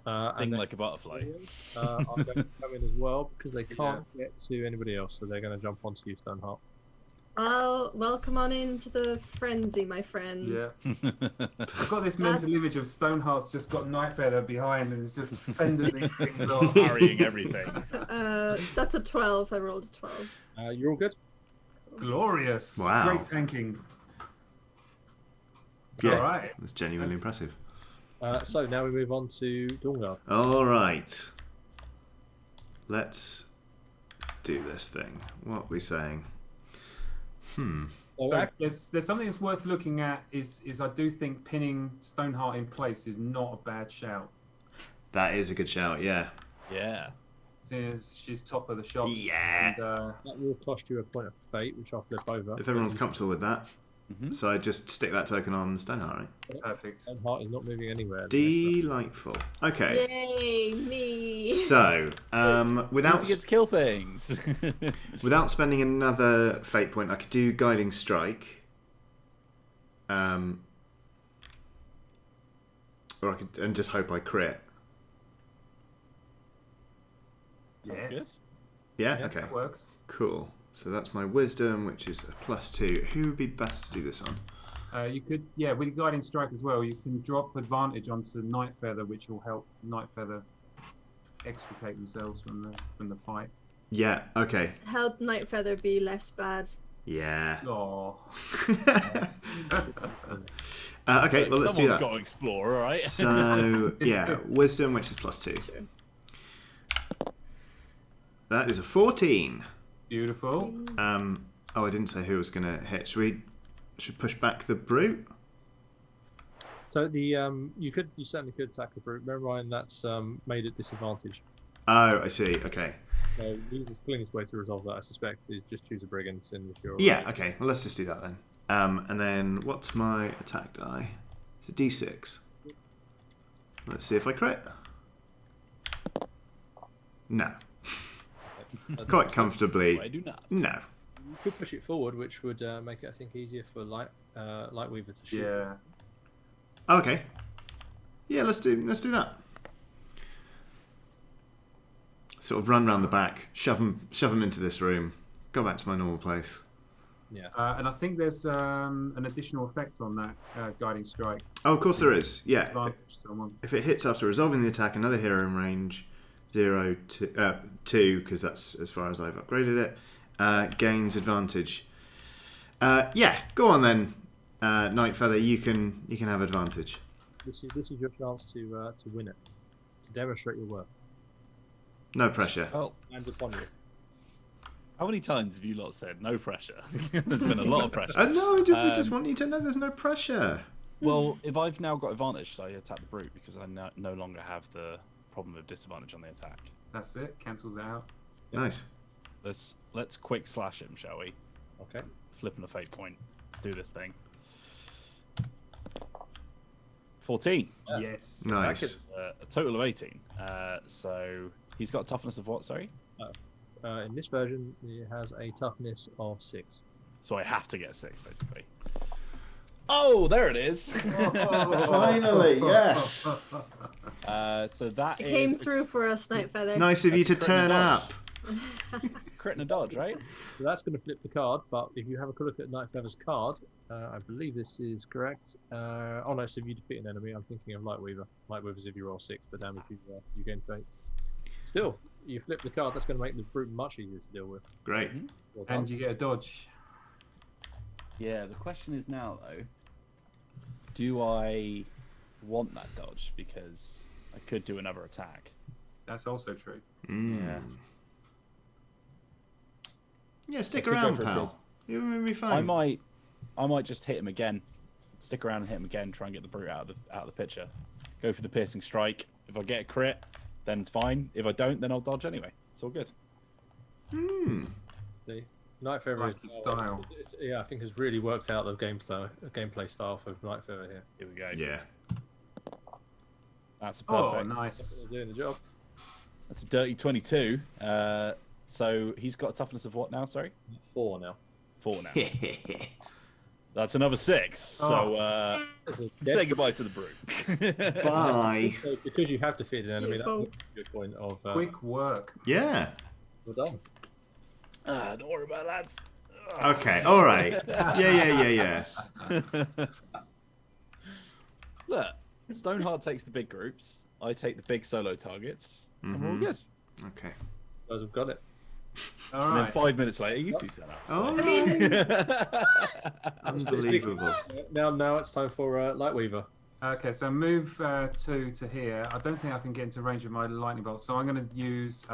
And Sting then like a butterfly. are going to come in as well because they can't get to anybody else, so they're going to jump onto you, Stoneheart. Well, welcome on into the frenzy, my friends. Yeah. I've got this mental image of Stoneheart's just got Nightfeather behind and is just fending these things off. Carrying everything. That's a 12. I rolled a 12. You're all good? Glorious. Wow. Great tanking. Yeah, Alright. that's genuinely impressive. So now we move on to Dawnguard. All right. Let's do this thing. What are we saying? So there's something that's worth looking at is I do think pinning Stoneheart in place is not a bad shout. That is a good shout, yeah. Yeah. Since she's top of the shop. Yeah. And, That will cost you a point of fate, which I'll flip over. If everyone's comfortable with that. Mhm. So I just stick that token on Stoneheart, right? perfect. Stoneheart is not moving anywhere. Delightful. Okay. Yay, me. So, without Easy to kill things. without spending another fate point, I could do Guiding Strike. Or I could and just hope I crit. Sounds Yeah. good. Yeah. Yeah. Okay. That works. Cool. So that's my Wisdom, which is a +2. Who would be best to do this on? You could, yeah, with Guiding Strike as well, you can drop advantage onto Nightfeather, which will help Nightfeather extricate themselves from the fight. Yeah. Okay. Help Nightfeather be less bad. Yeah. Oh. Okay. Well, let's do Someone's that. got to explore, all right? So yeah, Wisdom, which is +2. That's true. That is a 14. Beautiful. Oh, I didn't say who was going to hit. Should push back the Brute? So the you certainly could attack the Brute. Remember, Ryan, that's made at disadvantage. Oh, I see. Okay. So the cleanest way to resolve that, I suspect, is just choose a Brigand. And if you're Yeah. Okay. Well, let's just do that then. And then what's my attack die? It's a D6. Let's see if I crit. No. Quite comfortably. I do not. No. You could push it forward, which would make it, I think, easier for Lightweaver to shoot. Yeah. Okay. Yeah, let's do that. Sort of run round the back, shove them into this room, go back to my normal place. Yeah. And I think there's an additional effect on that Guiding Strike. Oh, of course there is. Yeah. Advantage someone. If it hits after resolving the attack, another hero in range 0 to 2, because that's as far as I've upgraded it, gains advantage. Yeah, go on then, Nightfeather. You can have advantage. This is your chance to win it, to demonstrate your worth. No pressure. Well, Hands upon you. how many times have you lot said no pressure? There's been a lot of pressure. No, I just want you to know there's no pressure. Well, if I've now got advantage, so I attack the Brute because I no longer have the problem of disadvantage on the attack. That's it. Cancels it out. Nice. Let's quick slash him, shall we? Okay. Flipping a fate point. Let's do this thing. 14. Yeah. Yes. Nice. That gives a total of 18. So He's got a toughness of what? Sorry. In this version, it has a toughness of 6. So I have to get 6, basically. Oh, there it is. Finally, yes. So that It is came through for us, Nightfeather. Nice of you to That's crit and turn dodge. up. crit and a dodge, right? So that's going to flip the card, but if you have a look at Nightfeather's card, I believe this is correct. Oh no, so if you defeat an enemy, I'm thinking of Lightweaver. Lightweaver's if you roll 6, but damage you gain 8. Still, you flip the card, that's going to make the brute much easier to deal with. Great. Well done. And you get a dodge. Yeah, the question is now, though, do I want that dodge? Because I could do another attack. That's also true. Yeah. Yeah, stick I could go around, for a pal. pierce. You'll be fine. I might just hit him again. Stick around and hit him again, try and get the brute out of the picture. Go for the piercing strike. If I get a crit, then it's fine. If I don't, then I'll dodge anyway. It's all good. The Nightfeather Like his style. yeah, I think has really worked out the gameplay style for Nightfeather here. Here we go. Yeah. That's a Oh, perfect. nice. They're doing the job. That's a dirty 22. So he's got a toughness of what now? Sorry, 4 now. 4 now. That's another 6. So say goodbye to the brute. Bye. So because you have defeated an enemy, Beautiful. that's a good point of Quick work. Yeah. well done. Don't worry about that. Okay. All right. Yeah. Look, Stoneheart takes the big groups. I take the big solo targets. And we're all Mhm. good. Okay. Guys have got it. All And then right. 5 minutes later, you two turn up. Oh, I mean, unbelievable. Now it's time for Lightweaver. Okay, so move 2 to here. I don't think I can get into range of my lightning bolt, so I'm going to use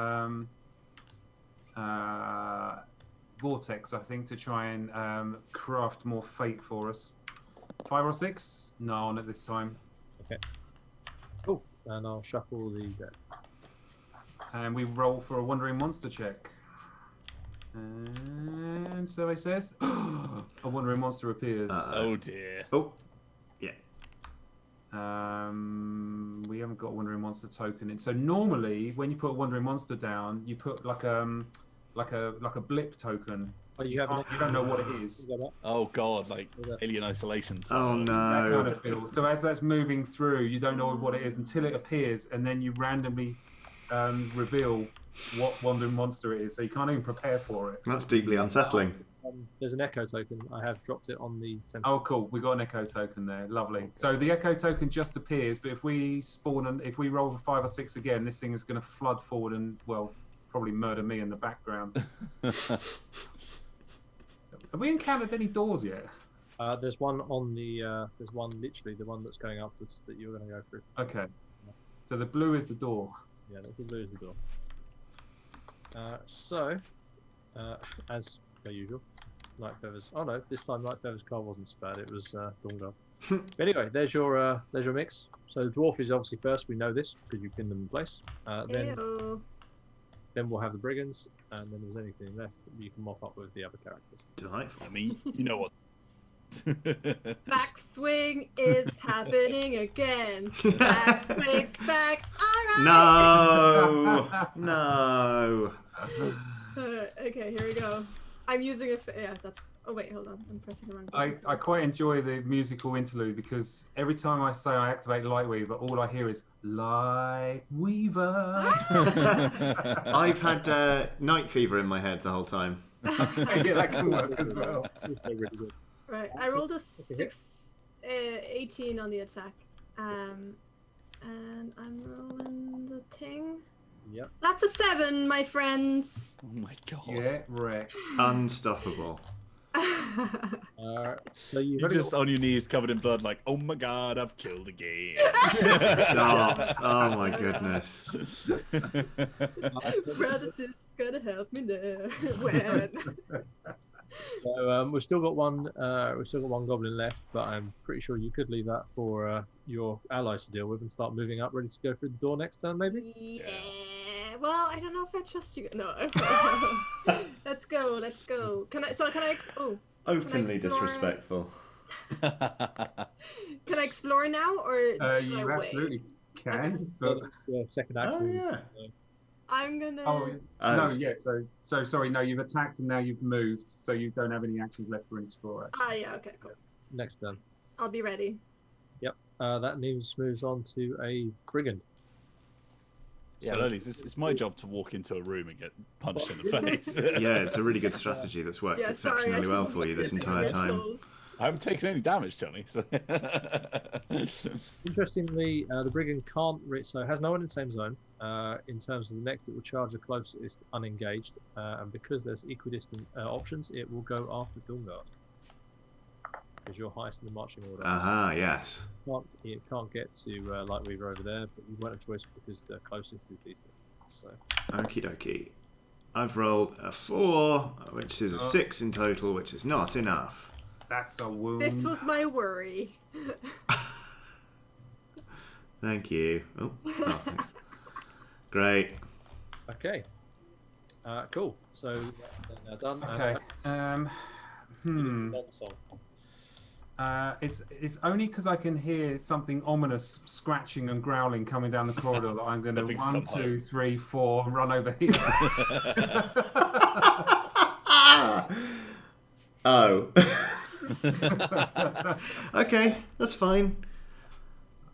Vortex, I think, to try and craft more fate for us. 5 or 6? No, not this time. Cool. And I'll shuffle the deck. And we roll for a Wandering Monster check. And so it says, a Wandering Monster appears. Oh dear. Oh. Yeah. We haven't got a Wandering Monster token in. So normally, when you put a Wandering Monster down, you put like a blip token. Oh, you have You don't know what it is. Oh god, like Alien Isolation. Oh style. That kind no. of feel. So as that's moving through, you don't know what it is until it appears, and then you randomly reveal what Wandering Monster it is. So you can't even prepare for it. That's deeply unsettling. There's an echo token. I have dropped it on the center. Oh, cool. We got an echo token there. Lovely. So the echo token just appears, but if we spawn and if we roll for 5 or 6 again, this thing is going to flood forward and probably murder me in the background. Have we encountered any doors yet? There's one on the. There's one literally the one that's going upwards that you're going to go through. Okay. So the blue is the door. Yeah, that's the blue is the door. As per usual, Nightfeather's. Oh no, this time Nightfeather's card wasn't so bad. It was Dawnguard. But anyway, there's your mix. So the dwarf is obviously first. We know this because you pinned them in place. Ew. Then we'll have the brigands, and then if there's anything left, you can mop up with the other characters. Delightful. I mean, you know what? Backswing is happening again. Backswing's back. All right. No. Okay, here we go. I'm using yeah, that's. Oh wait, hold on. I'm pressing the wrong button. I quite enjoy the musical interlude because every time I say I activate Lightweaver, all I hear is Lightweaver. I've had night fever in my head the whole time. Yeah, that can work as well. Really good. Right, I rolled a 18 on the attack. And I'm rolling the thing. Yep. That's a 7, my friends. Oh my god. Yeah, wreck. Unstoppable. So you've You're only just on your knees covered in blood, like, oh my god, I've killed again. Stop. Oh my goodness. Brother, sister's gonna help me now. When? So we've still got one. We've still got one goblin left, but I'm pretty sure you could leave that for your allies to deal with and start moving up, ready to go through the door next turn, maybe. Yeah. Well, I don't know if I trust you. No. Let's go. Let's go. Can I? Oh. Openly explore? disrespectful. Can I explore now, or should I You wait? absolutely can, but Second Oh action. yeah. I'm gonna. Oh no, yeah. So sorry. No, you've attacked and now you've moved, so you don't have any actions left for an explorer. Ah, yeah. Okay, cool. Next turn. I'll be ready. Yep. That moves on to a brigand. Yeah, So- Lolies, it's my job to walk into a room and get punched in the face. Yeah, it's a really good strategy that's worked Yeah, sorry, I exceptionally well shouldn't for you this have entire picked time. those. I haven't taken any damage, Johnny. So. Interestingly, the brigand can't so it has no one in the same zone. In terms of the next, it will charge the closest unengaged, and because there's equidistant options, it will go after Dawnguard. Because you're highest in the marching order. Aha, yes. It can't get to Lightweaver over there, but you won't have choice because the closest is these two. So Okie dokie. I've rolled a 4, which is a 6 in total, which is not enough. That's a wound. This was my worry. Thank you. Oh, thanks. Great. okay, cool. So they're now done. Okay. Non-song. It's only because I can hear something ominous scratching and growling coming down the corridor that I'm going to Something's 1, come 2, home. 3, 4 run over here. Oh. Okay, that's fine.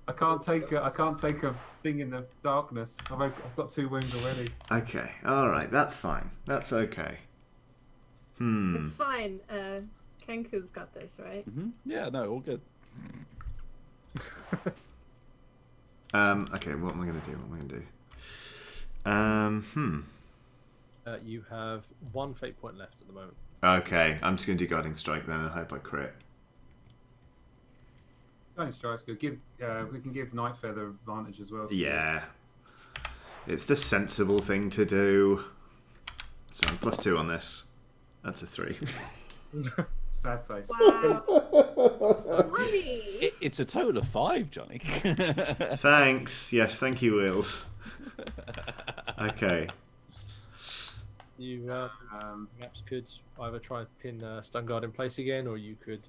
I can't take a thing in the darkness. I've got 2 wounds already. Okay, alright, that's fine. That's okay. Hmm. It's fine. Kenku's got this, right? Yeah, no, all good. Okay, what am I going to do? You have 1 fate point left at the moment. Okay, I'm just going to do Guiding Strike then and hope I crit. Guiding Strike's good. We can give Night Feather advantage as well. Yeah. It's the sensible thing to do. So I'm +2 on this. That's a 3. Sad face. Wow. Mommy. It's a total of 5, Johnny. Thanks. Yes, thank you, Wheels. Okay. You perhaps could either try and pin Stun Guard in place again, or you could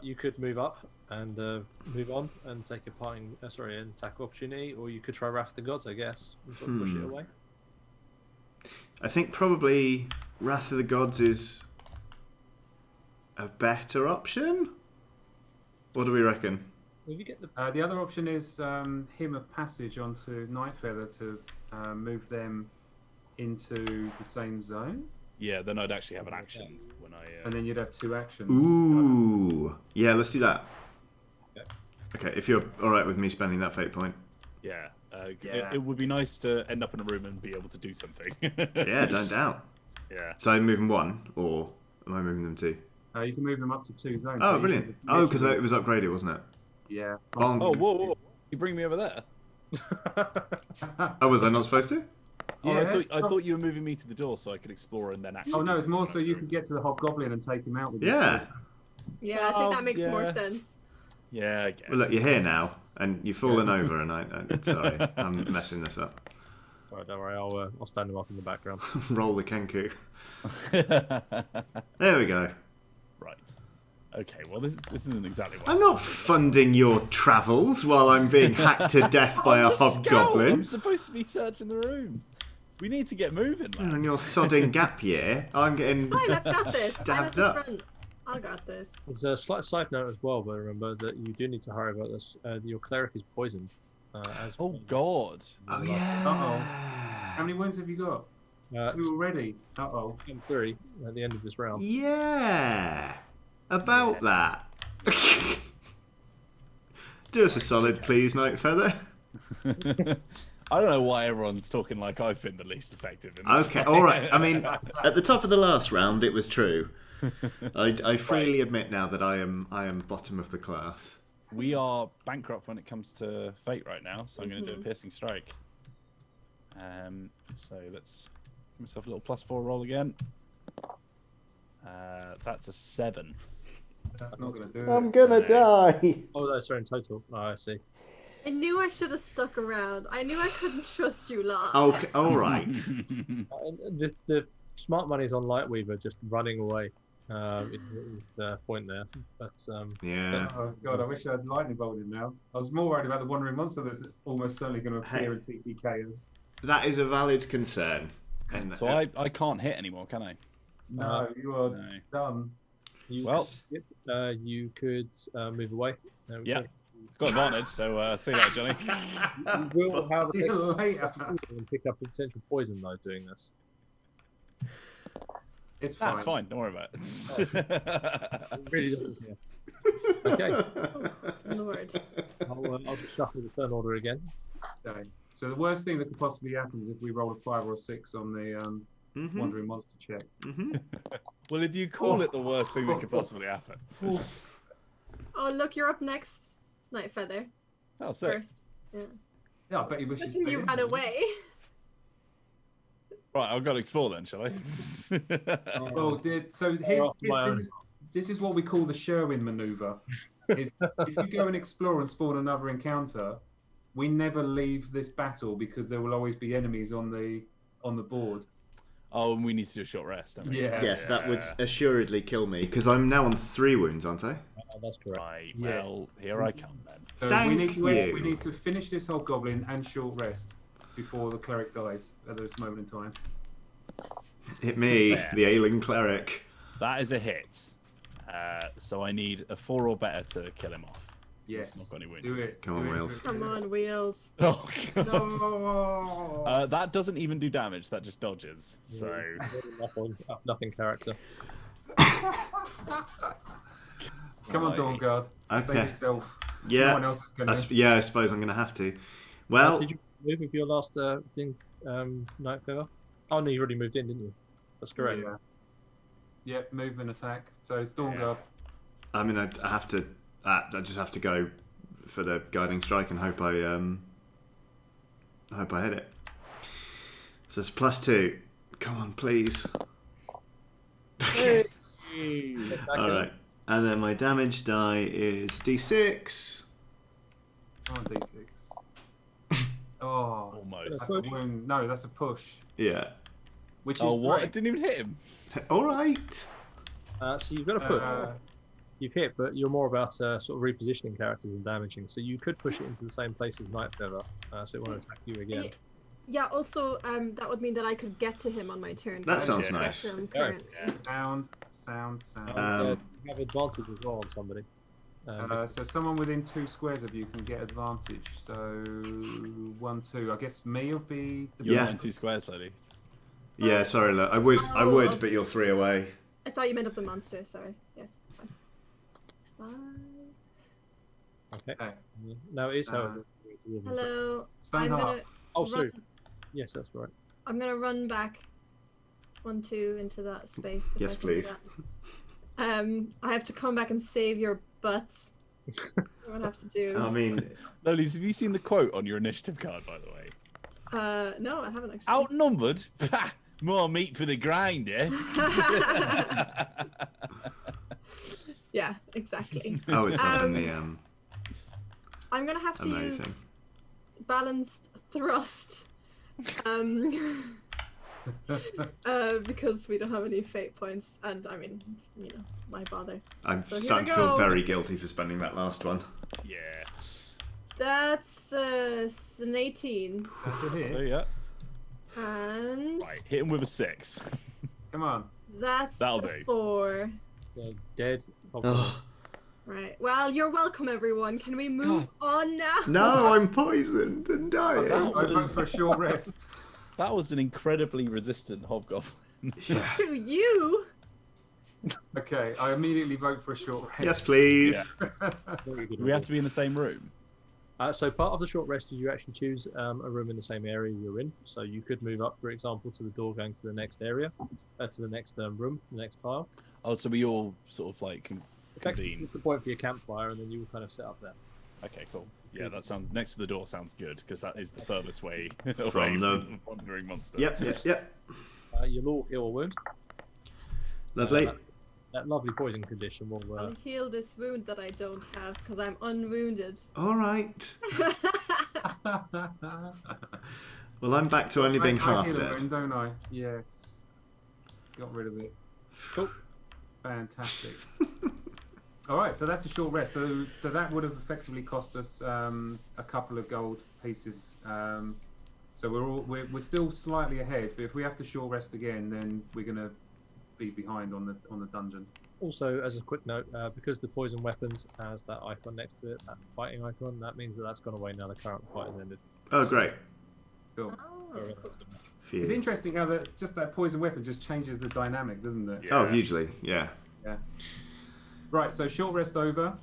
you could move up and move on and take a parting, an attack opportunity, or you could try Wrath of the Gods, I guess, and sort of push it away. I think probably Wrath of the Gods is a better option. What do we reckon? If you get the The other option is Hymn of Passage onto Night Feather to move them into the same zone, Yeah, then I'd actually have an action when I. and then you'd have 2 actions. Ooh. Yeah, let's do that. Okay. Okay, if you're alright with me spending that fate point. Yeah. Yeah. It would be nice to end up in a room and be able to do something. Yeah, don't doubt. Yeah. So I'm moving 1, or am I moving them 2? You can move them up to 2 zones. Oh, So you brilliant. can Oh, because literally- it was upgraded, wasn't it? Yeah. Bonk. Oh, whoa! You bring me over there. Oh, was I not supposed to? Oh, Yeah. I thought you were moving me to the door so I could explore and then actually. Oh no, it's more so you can get to the Hobgoblin and take him out with your Yeah. sword. Yeah, I think that makes more yeah. sense. Yeah, I guess. Well, look, you're here now, and you've fallen over, and I'm sorry, I'm messing this up. Alright, don't worry, I'll stand them up in the background. Roll the Kenku. There we go. Right. Okay. Well, this isn't exactly what I'm not funding your travels while I'm being hacked to death by a I'm the scout. I'm hobgoblin. supposed to be searching the rooms. We need to get moving, lads. On your sodding gap year, I'm getting Fine, I've got this. I'm at stabbed the up. front. I got this. There's a slight side note as well, but remember that you do need to hurry about this. Your cleric is poisoned. As Oh God. Oh How yeah. many wounds have you got? 2 already. Uh-oh. 3 at the end of this round. Yeah. About that. Do us a solid, please, Night Feather. I don't know why everyone's talking like I've been the least effective in this Okay, fight. all right. I mean, at the top of the last round, it was true. I freely admit now that I am bottom of the class. We are bankrupt when it comes to fate right now, so I'm going to do a piercing strike. So let's give myself a little +4 roll again. That's a 7. That's not going to do it. gonna die. Oh, no, sorry, in total. Oh, I see. I knew I should have stuck around. I knew I couldn't trust you lot. Okay, all right. The smart money's on Lightweaver just running away. Is the point there. But Yeah. Oh god, I wish I had lightning bolted now. I was more worried about the wandering monster that's almost certainly going to appear Hey. and TPK us. That is a valid concern. And, So I can't hit anymore, can I? No, you are No. done. You you could move away. Yeah. Got advantage, so see you later, Johnny. You will, however, See you later. and pick up potential poison though doing this. It's fine. That's fine. Don't worry about it. It really doesn't care. Okay, Lord. I'll just shuffle the turn order again. Okay. So the worst thing that could possibly happen is if we roll a 5 or a 6 on the Wandering Monster check. Well, if you call it the worst thing that could possibly happen. Oh, look, you're up next, Night Feather. Oh, sick. First. Yeah. Yeah, I bet you wish you Good stayed thing you in ran there. away. Right, I've got to explore then, shall I? Well, this is what we call the Sherwin maneuver. Is if you go and explore and spawn another encounter, we never leave this battle because there will always be enemies on the board. Oh, and we need to do a short rest, don't we? Yeah. Yes, that would assuredly kill me because I'm now on 3 wounds, aren't I? That's correct. Right, Yes. well, here I come then. So Thank we you. need to finish this hobgoblin and short rest before the cleric dies at this moment in time. Hit me, Yeah. the ailing cleric. That is a hit. So I need a 4 or better to kill him off. Yes. It's not got any wounds. Do it. Come on, do it, Wales. do it, do Come it. on, Wheels. Oh, God. No. That doesn't even do damage, that just dodges. So, Nothing character. Come on, Right. Dawn Guard. Save Okay. yourself. Yeah, No one else is going to. yeah, I suppose I'm going to have to. Well, Did you move with your last thing, Night Feather? Oh no, you already moved in, didn't you? That's correct. Yeah. Yep, move and attack. So it's Dawn Yeah. Guard. I mean, I have to. I just have to go for the guiding strike and hope I hit it. So it's +2. Come on, please. Yes. All right, and then my damage die is D6. Come on, D6. Oh, almost. that's a wound. No, that's a push. Yeah. Which is Oh, what? I great. didn't even hit him. All right. So you've got to put. You've hit, but you're more about sort of repositioning characters and damaging. So you could push it into the same place as Night Feather, so it won't attack you again. Yeah, also, that would mean that I could get to him on my turn. That sounds Yeah. nice. Current. Yeah. Sound. You have advantage as well on somebody. So someone within 2 squares of you can get advantage. So 1, 2. I guess me will be the You're Yeah. not in 2 squares, lady. Yeah, sorry, look, I would, but you're 3 away. I thought you meant of the monster, sorry. Yes, fine. Fine. Okay. Okay. Now it is how. Hello. Stone I'm Heart. gonna Oh, sorry. run, Yes, that's right. I'm gonna run back 1, 2 into that space. if Yes, I can do please. that. I have to come back and save your butts. What I have to do. I mean, Lolies, have you seen the quote on your initiative card, by the way? No, I haven't actually. Outnumbered? Pah! More meat for the grinder. Yeah, exactly. oh, it's up in the I'm gonna have to Amazing. use balanced thrust. Because we don't have any fate points, and I mean, you know, why bother? I'm So here starting we to feel go. very guilty for spending that last one. Yeah. That's an 18, That's a There hit. you go. and Right, hit him with a 6. Come on. that's That'll a do. 4. Dead. Oh, Right. Well, you're welcome, everyone. Can we move on now? no, I'm poisoned and dying. That I vote was- for a short rest. That was an incredibly resistant hobgoblin. Yeah. Who, you? Okay, I immediately vote for a short rest. Yes, please. Very good. Do we have to be in the same room? So part of the short rest is you actually choose a room in the same area you're in. So you could move up, for example, to the door going to the next area, to the next room, the next tile. Oh, so we all sort of like Effectively, convene. you could point for your campfire, and then you will kind of set up there. Okay, cool. Yeah, that sounds next to the door sounds good because that is the furthest way From away the- from the wandering monster. Yep. You'll all heal a wound. Lovely. That lovely poison condition will. I'll heal this wound that I don't have because I'm unwounded. All right. Well, I'm back to only being I half heal a dead. wound, don't I? Yes. Got rid of it. Cool. Fantastic. All right, so that's a short rest. So that would have effectively cost us a couple of gold pieces. So we're still slightly ahead, but if we have to short rest again, then we're gonna be behind on the dungeon. Also, as a quick note, because the poison weapons has that icon next to it, that fighting icon, that means that's gone away now the current fight has ended. Oh, great. Cool. Oh, cool. Phew. It's interesting how that poison weapon just changes the dynamic, doesn't it? Oh, hugely. Yeah. Yeah. Right. So short rest over.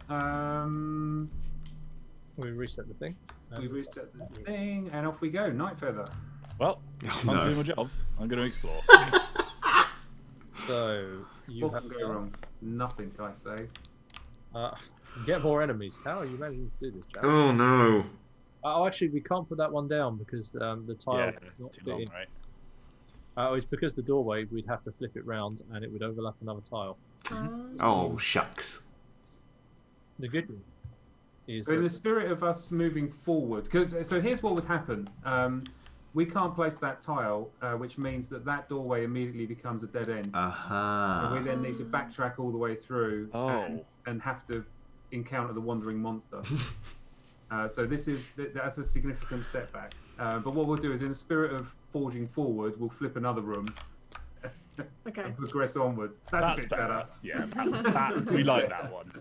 We reset the thing. We reset the thing, and off we go. Night Feather. Well, Oh, I'm no. doing my job. I'm going to explore. So you What have can go wrong? Nothing, I say. get more enemies. How are you managing to do this, Jack? Oh, no. Oh, actually, we can't put that one down because the tile. Yeah, does it's not too fit long, in. right? It's because the doorway. We'd have to flip it round, and it would overlap another tile. Oh, shucks. The good news is So in the that spirit of us moving forward, so here's what would happen. We can't place that tile, which means that doorway immediately becomes a dead end. And we Aha. then need to backtrack all the way through Oh. and have to encounter the wandering monster. So that's a significant setback. But what we'll do is, in the spirit of forging forward, we'll flip another room Okay. and progress onwards. That's a bit better. Yeah, we like that one.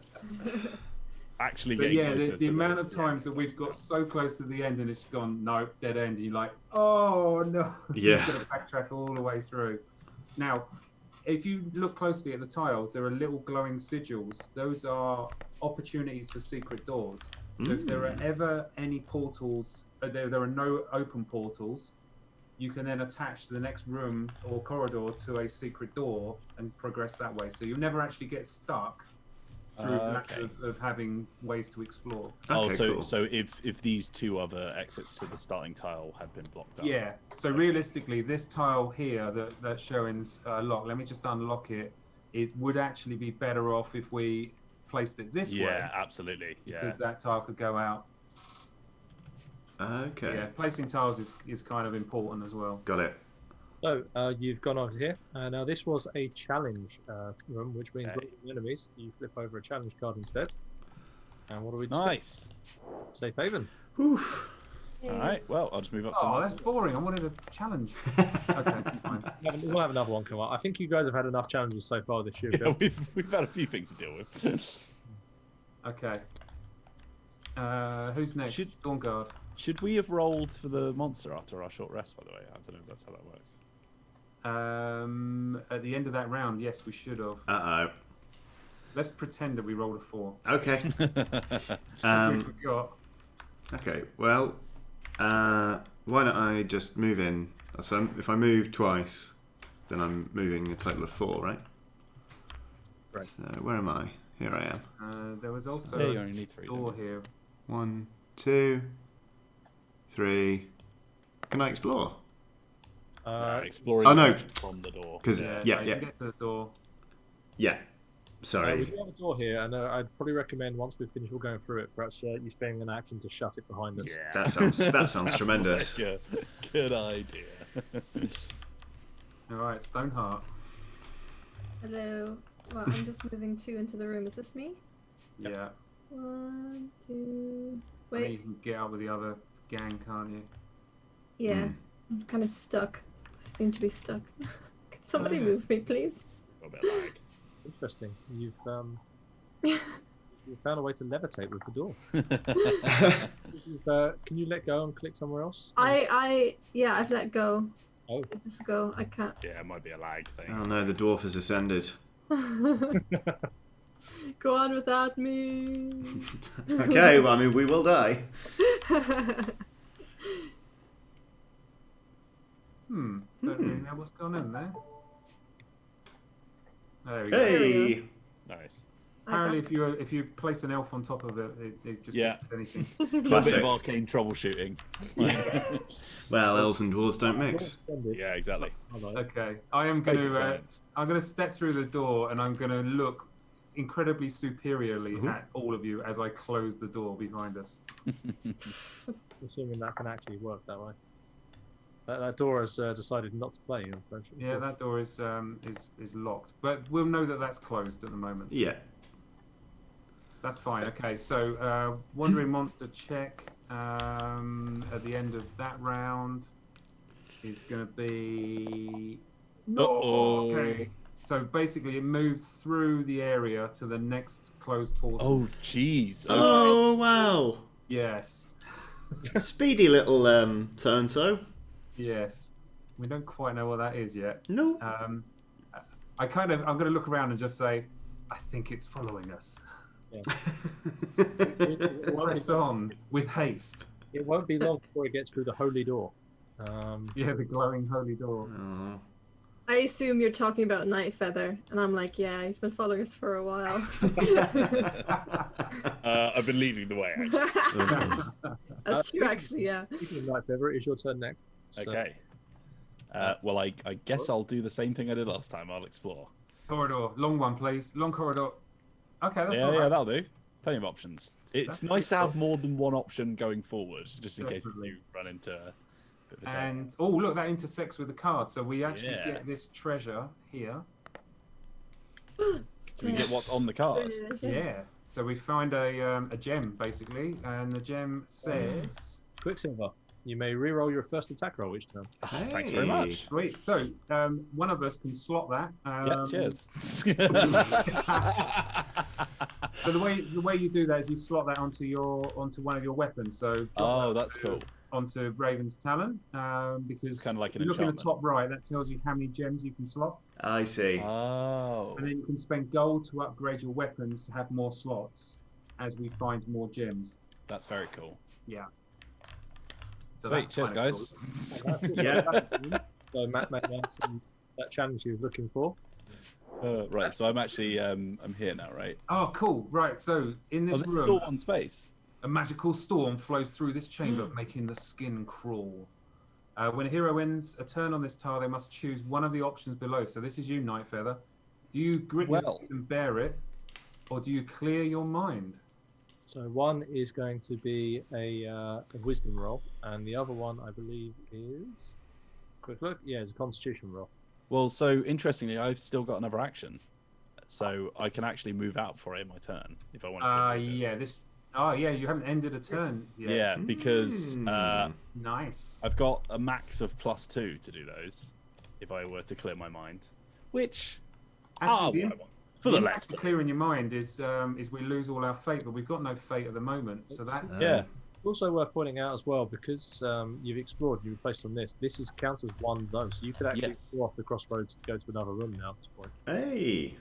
Actually But getting yeah, closer the to amount of times that we've got so close to the end and it's gone, no, dead end, and you're like, oh no. Yeah. You've got to backtrack all the way through. Now, if you look closely at the tiles, there are little glowing sigils. Those are opportunities for secret doors. So if there are ever any portals, there are no open portals, you can then attach to the next room or corridor to a secret door and progress that way. So you'll never actually get stuck through lack Okay. of having ways to explore. Okay, so cool. so if these two other exits to the starting tile had been blocked up. Yeah. So realistically, this tile here that's showing lock, let me just unlock it. It would actually be better off if we placed it this way. Yeah, absolutely. Yeah. Because that tile could go out. Okay. Yeah, placing tiles is kind of important as well. Got it. so. You've gone over here. Now this was a challenge room, which means Okay. that enemies. You flip over a challenge card instead. And what do we do? Nice. Safe haven. Whew. All right. Well, I'll just move up to Oh, Martin. that's boring. I wanted a challenge. Okay, fine. We'll have another one come up. I think you guys have had enough challenges so far this year. Yeah, Bill. we've had a few things to deal with. Okay. Who's next? Should- Dawnguard. Should we have rolled for the monster after our short rest? By the way, I don't know if that's how that works. At the end of that round, yes, we should have. Uh-oh. Let's pretend that we rolled a 4. Okay. We forgot. Okay, well, why don't I just move in? So if I move twice, then I'm moving a total of 4, right? Right. So where am I? Here I am. There was also Yeah, you a only need 3. door here. 1, 2, 3. Can I explore? Exploring oh, the no. section from the door. Because Yeah, yeah. you can get to the door. Yeah. We Sorry. do have a door here, and I'd probably recommend once we've finished all going through it, perhaps you spending an action to shut it behind us. Yeah. That sounds tremendous. Like a good idea. All right, Stoneheart. Hello. Well, I'm just moving 2 into the room. Is this me? Yeah. 1, 2. I mean, Wait. you can get out with the other gang, can't you? Yeah. Hmm. I'm kind of stuck. I seem to be stuck. Can somebody yeah. move me, please? A bit lag. Interesting. You've found a way to levitate with the door. Can you let go and click somewhere else? Yeah, I've let go. Oh. I just go. I can't. Yeah, it might be a lag thing. Oh no, the dwarf has ascended. Go on without me. Okay, well, I mean, we will die. Don't really know what's going on there. There we go. Hey! Nice. Apparently, if you place an elf on top of it, it just Yeah. fixes anything. A little bit Classic. of arcane troubleshooting. Well, elves and dwarves don't mix. Yeah, exactly. Okay, I am going Basic to science. I'm going to step through the door and I'm going to look incredibly superiorly at all of you as I close the door behind us. Assuming that can actually work that way. That door has decided not to play, unfortunately. Yeah, that door is locked, but we'll know that that's closed at the moment. Yeah. That's fine. Okay, so wandering monster check at the end of that round. is going to be. Uh-oh. Okay. So basically, it moves through the area to the next closed portal. Oh, jeez. Okay. Oh wow! Yes. Speedy little so-and-so. Yes. We don't quite know what that is yet. No. I'm going to look around and just say, I think it's following us. Yeah. Press on with haste. It won't be long before it gets through the holy door. Yeah, the glowing holy door. Oh. I assume you're talking about Night Feather, and I'm like, yeah, he's been following us for a while. I've been leading the way, actually. That's true, actually, yeah. Speaking of Night Feather, it is your turn next. So, Okay. Well, I guess I'll do the same thing I did last time. I'll explore. Corridor. Long one, please. Long corridor. Okay, that's all Yeah, right. that'll do. Plenty of options. It's That's nice to pretty have more than one option going forward, just in case Definitely. you run into a bit of a And, oh, look, that intersects with the card. So we actually Yeah. get this treasure here. Do we get what's on the card? Yeah. So we find a gem, basically. And the gem says... Quicksilver. You may re-roll your first attack roll each turn. Oh, thanks very Hey. much. Sweet. So one of us can slot that. Yeah, cheers. So the way you do that is you slot that onto one of your weapons. So drop Oh, that that's cool. onto Raven's Talon, because It's kinda like an if you look in the enchantment. top right, that tells you how many gems you can slot, I see. Oh. and then you can spend gold to upgrade your weapons to have more slots as we find more gems. That's very cool. Yeah. So Sweet, that's cheers, kinda guys. Yeah. So Matt made that challenge he was looking for. Right, so I'm actually I'm here now, right? Oh, cool. Right. So in Oh, this this is room, all one space. a magical storm flows through this chamber, making the skin crawl. When a hero ends a turn on this tile, they must choose one of the options below. So this is you, Night Feather. Do you grit your Well. teeth and bear it, or do you clear your mind? So one is going to be a wisdom roll, and the other one, I believe, is quick look. Yeah, it's a constitution roll. Well, so interestingly, I've still got another action, so I can actually move out before I end my turn if I wanted to. do this. Yeah, you haven't ended a turn yet. Yeah, because Nice. I've got a max of +2 to do those if I were to clear my mind, which Actually, what I want for the impact let's of play. clearing your mind is we lose all our fate, but we've got no fate at the moment. So that's Yeah, Also worth pointing out as well, because you've explored, you've placed on this. This is counts as one zone, so you could actually Yes. go off the crossroads to go to another room now at this point. Hey.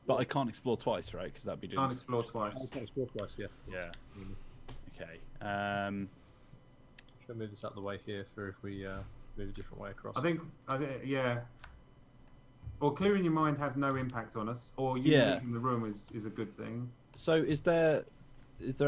but I can't explore twice, right? Because that'd be doing. can't explore twice. Okay, explore twice, yes. Yeah. Okay. Should I move this out of the way here for if we move a different way across? I think, yeah. Or clearing your mind has no impact on us, or you Yeah. leaving the room is a good thing. So is there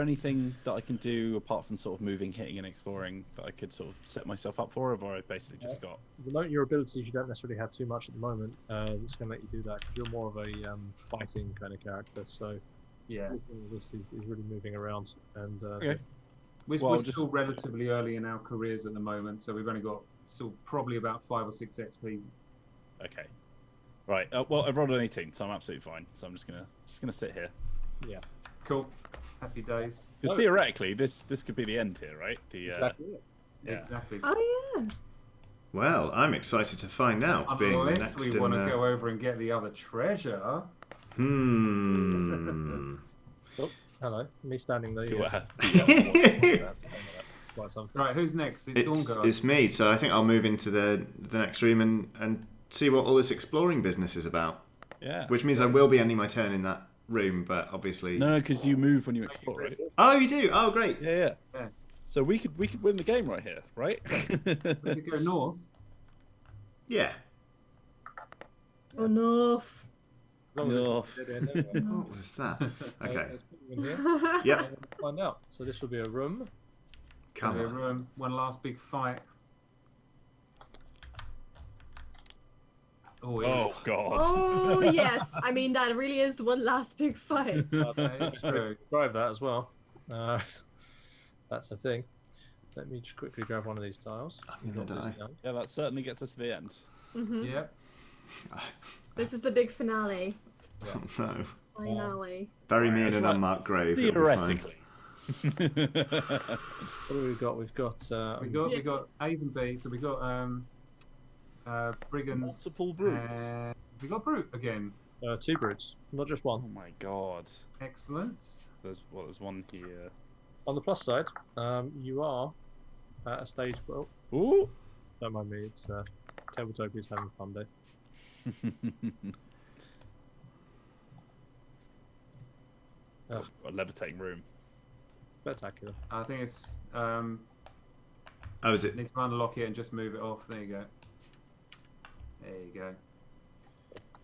anything that I can do apart from sort of moving, hitting, and exploring that I could sort of set myself up for, or have I basically just got? At the moment, your abilities, you don't necessarily have too much at the moment. It's going to let you do that because you're more of a fighting kind of character. So Yeah. this is really moving around. And Okay. We're Well, still relatively early in our careers at the moment, so we've only got still probably about 5 or 6 XP. Okay. Right. Well, I've rolled an 18, so I'm absolutely fine. So I'm just gonna sit here. yeah, Cool. Happy days. Because Oh. theoretically, this could be the end here, right? The exactly it. yeah. Exactly. Oh, yeah. Well, I'm excited to find out. Being Unless next we want to in. go over and get the other treasure. Oh, hello, me standing there. See Yeah, what happens. That's quite something. Right, who's next? It's Dawnguard. It's me, so I think I'll move into the next room and see what all this exploring business is about. Yeah. Which means I will be ending my turn in that room, but obviously. No, because you move when you explore, right? Oh, you do. Oh, great. Yeah. Yeah. So we could win the game right here, right? We could go north. Yeah. Enough. As long as it's North. dead end anyway. What was that? Okay. Let's put them in here. Yep. and we'll find out. So this will be a room. Come on. One last big fight. Oh, yeah. Oh God. Oh, yes. I mean, that really is one last big fight. That's true. Drive that as well. That's a thing. Let me just quickly grab one of these tiles. I'm gonna Drop this die. down. Yeah, that certainly gets us to the end. Hmm. Yep. This is the big finale. Oh, no. Finale. Bury me in It's an like- unmarked grave. it'll be fine. Theoretically. What do we got? We've got. We got A's and B's. So we got brigands. Multiple brutes. And we got brute again. 2 brutes, not just one. Oh my god. Excellent. There's one here. On the plus side, you are at a stage. Well, Ooh. don't mind me. It's Tabletopia's having a fun day. A levitating room. Spectacular. I think it's Oh, is it? need to unlock it and just move it off. There you go. There you go.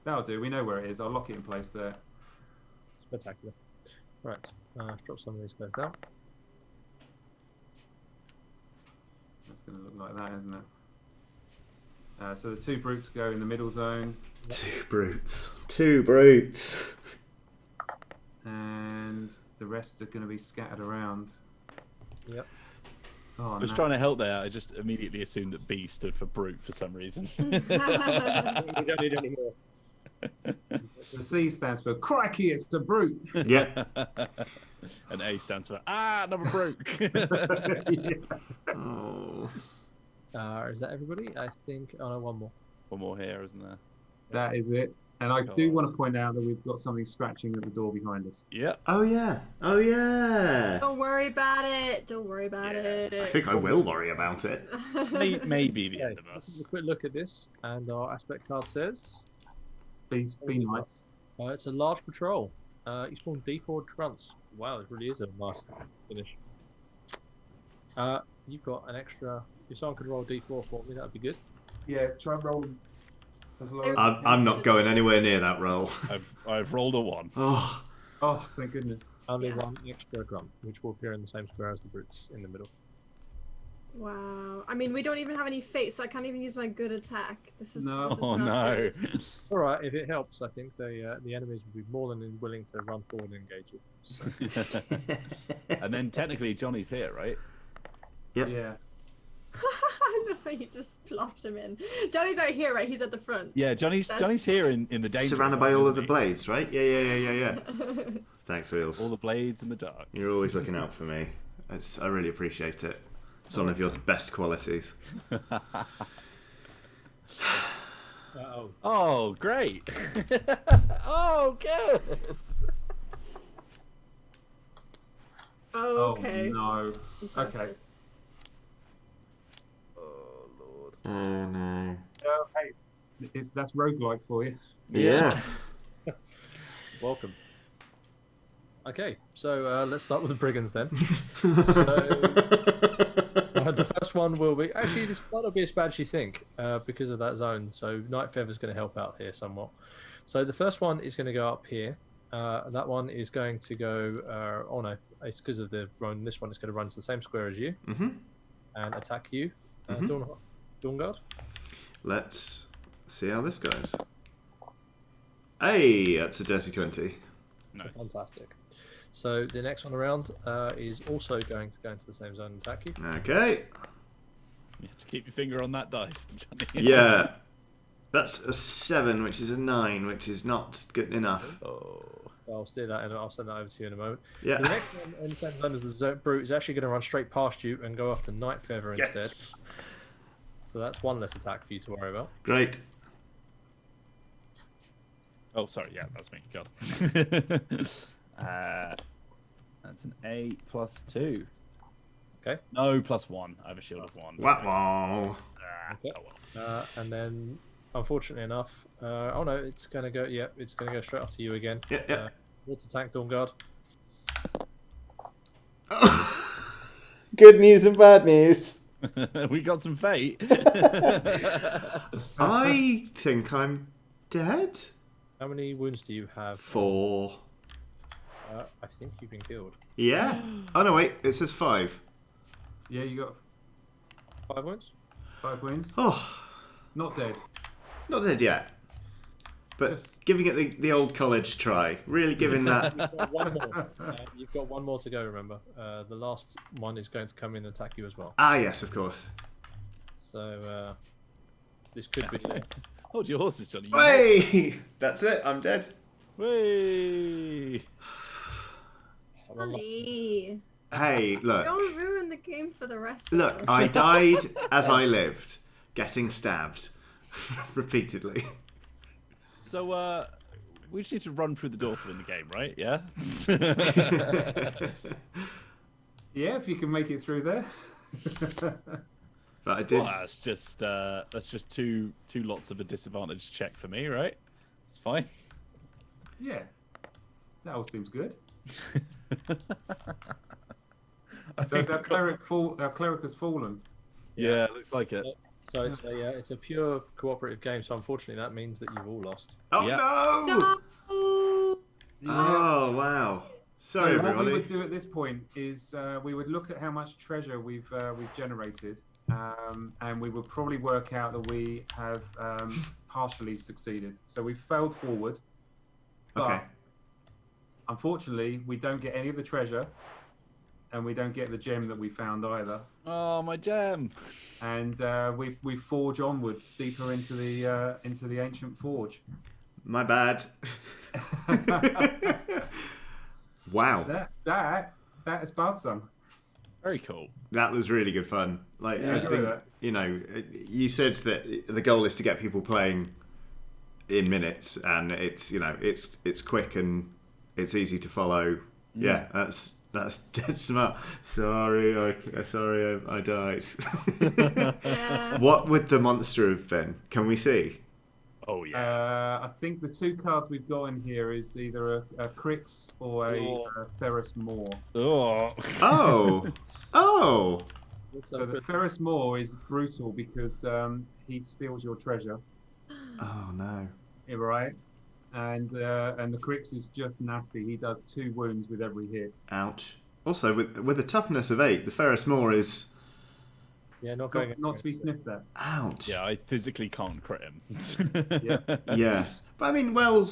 That'll do. We know where it is. I'll lock it in place there. Spectacular. Right. Drop some of these guys down. That's going to look like that, isn't it? So the 2 brutes go in the middle zone, 2 brutes. 2 brutes. and the rest are going to be scattered around. Yep. Oh, I was no. trying to help there. I just immediately assumed that B stood for brute for some reason. We don't need any more. The C stands for crikey, it's a brute. Yeah. And A stands for another brute. Yeah. Oh. Is that everybody? I think. Oh no, one more. One more here, isn't there? That is it. And I do want to point out that we've got something scratching at the door behind us. Yep. Oh yeah. Oh yeah. Don't worry about it. Don't worry about it. I think I will worry about it. Maybe the Okay, end of let's us. have a quick look at this, and our aspect card says Please be nice. it's a large patrol. You spawn D4 grunts. Wow, it really is a nice finish. You've got an extra. If someone could roll D4 for me, that would be good. Yeah, try and roll as low as I'm not going anywhere near that roll. I've rolled a 1. Oh. Oh, thank goodness. Only Yeah. one extra grunt, which will appear in the same square as the brutes in the middle. Wow. I mean, we don't even have any fate, so I can't even use my good attack. This is No. this is Oh not no. good. All right, if it helps, I think the enemies will be more than willing to run forward and engage you. So, And then technically Johnny's here, right? Yep. Yeah. I know, you just plopped him in. Johnny's right here, right? He's at the front. Yeah, Johnny's here in the danger Surrounded zone, by all of the isn't he? blades, right? Yeah. Thanks, Wheels. All the blades in the dark. You're always looking out for me. I really appreciate it. It's one of your best qualities. Oh, great. Oh, good. Oh, okay. Oh, no. Impressive. Okay. Oh, Lord. Oh no. Oh, hey. That's roguelike for you. Yeah. welcome. Okay, so let's start with the brigands then. So the first one will be actually this might not be as bad as you think because of that zone. So Night Feather's going to help out here somewhat. So the first one is going to go up here. That one is going to go. Oh no, it's because of the run. This one is going to run to the same square as you and attack you, Dawnguard. Let's see how this goes. Hey, that's a dirty 20. Nice. Fantastic. So the next one around is also going to go into the same zone and attack you. Okay. You have to keep your finger on that dice, Johnny. Yeah. That's a 7, which is a 9, which is not good enough. Oh. I'll steer that and I'll send that over to you in a moment. Yeah. So the next one in the same zone as the brute is actually going to run straight past you and go after Night Feather instead. Yes. So that's one less attack for you to worry about. Great. Oh, sorry. Yeah, that's me. God. That's an 8 plus 2. Okay. No, plus 1. I have a shield of 1. Wow. Okay. Oh, well. And then, unfortunately enough, oh no, it's going to go. Yep, it's going to go straight after you again. Yeah. Water tank, Dawnguard. Good news and bad news. We got some fate. I think I'm dead. How many wounds do you have? 4. I think you've been killed. Yeah. Oh no, wait. It says 5. Yeah, you got 5 wounds. 5 wounds. Oh, Not dead. not dead yet. But Just- giving it the old college try. Really giving that. You've got one more. You've got one more to go. Remember, the last one is going to come in and attack you as well. Ah, yes, of course. So this could be. Hold your horses, Johnny. Hey! That's it. I'm dead. Way. Johnny. Hey, look. Don't ruin the game for the rest Look, of us. I died as I lived, getting stabbed repeatedly. So, we just need to run through the door to win the game, right? Yeah? Yeah, if you can make it through there. But I did. Well, that's just two lots of a disadvantage check for me, right? It's fine. Yeah, that all seems good. I So is think our cleric has fallen. yeah, looks like it. So it's a pure cooperative game. So unfortunately, that means that you've all lost. Oh Yeah. no! No! Oh wow! Sorry, so what we everybody. would do at this point is we would look at how much treasure we've generated, and we would probably work out that we have partially succeeded. So we've failed forward, but Okay. unfortunately we don't get any of the treasure, and we don't get the gem that we found either. Oh, my gem. And we forge onwards deeper into the ancient forge. My bad. Wow. That is Bardsung. Very cool. That was really good fun. Like Yeah, I enjoy think that. you said that the goal is to get people playing in minutes, and it's quick and it's easy to follow. Yeah, that's dead smart. Sorry, I died. Yeah. What would the monster have been? Can we see? Oh yeah. I think the two cards we've got in here is either a Crix or a Ferris Moor. Oh. Oh. So the Ferris Moor is brutal because he steals your treasure, Oh no. yeah, right? And the Crix is just nasty. He does 2 wounds with every hit. Ouch. Also, with a toughness of 8, the Ferris Moor is Not going. Not to be sniffed at. ouch. Yeah, I physically can't crit him. Yeah. Yeah, but I mean, well,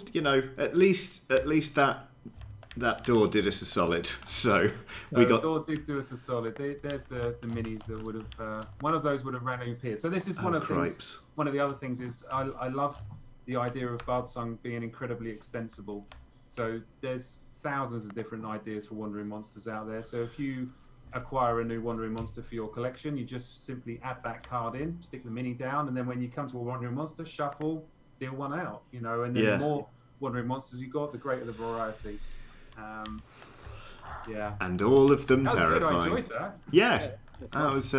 at least that door did us a solid. So we The got door did do us a solid. There's the minis that would have one of those would have randomly appeared. So this is one of the things. cripes. One of the other things is I love the idea of Bardsung being incredibly extensible. So there's thousands of different ideas for wandering monsters out there. So if you acquire a new wandering monster for your collection, you just simply add that card in, stick the mini down, and then when you come to a wandering monster, shuffle, deal one out. And then Yeah. the more wandering monsters you got, the greater the variety. Yeah. And all of them That was good. I terrifying. enjoyed that. Yeah, that was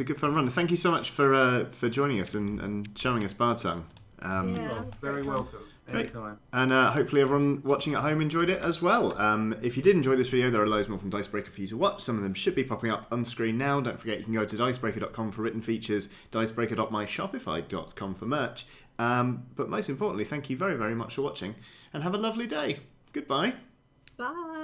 a good fun run. Thank you so much for joining us and showing us Bardsung. Yeah. Well, that's very great fun. welcome. Great. Anytime. And hopefully everyone watching at home enjoyed it as well. If you did enjoy this video, there are loads more from Dicebreaker for you to watch. Some of them should be popping up on screen now. Don't forget you can go to dicebreaker.com for written features, dicebreaker.myshopify.com for merch. But most importantly, thank you very, very much for watching and have a lovely day. Goodbye. Bye.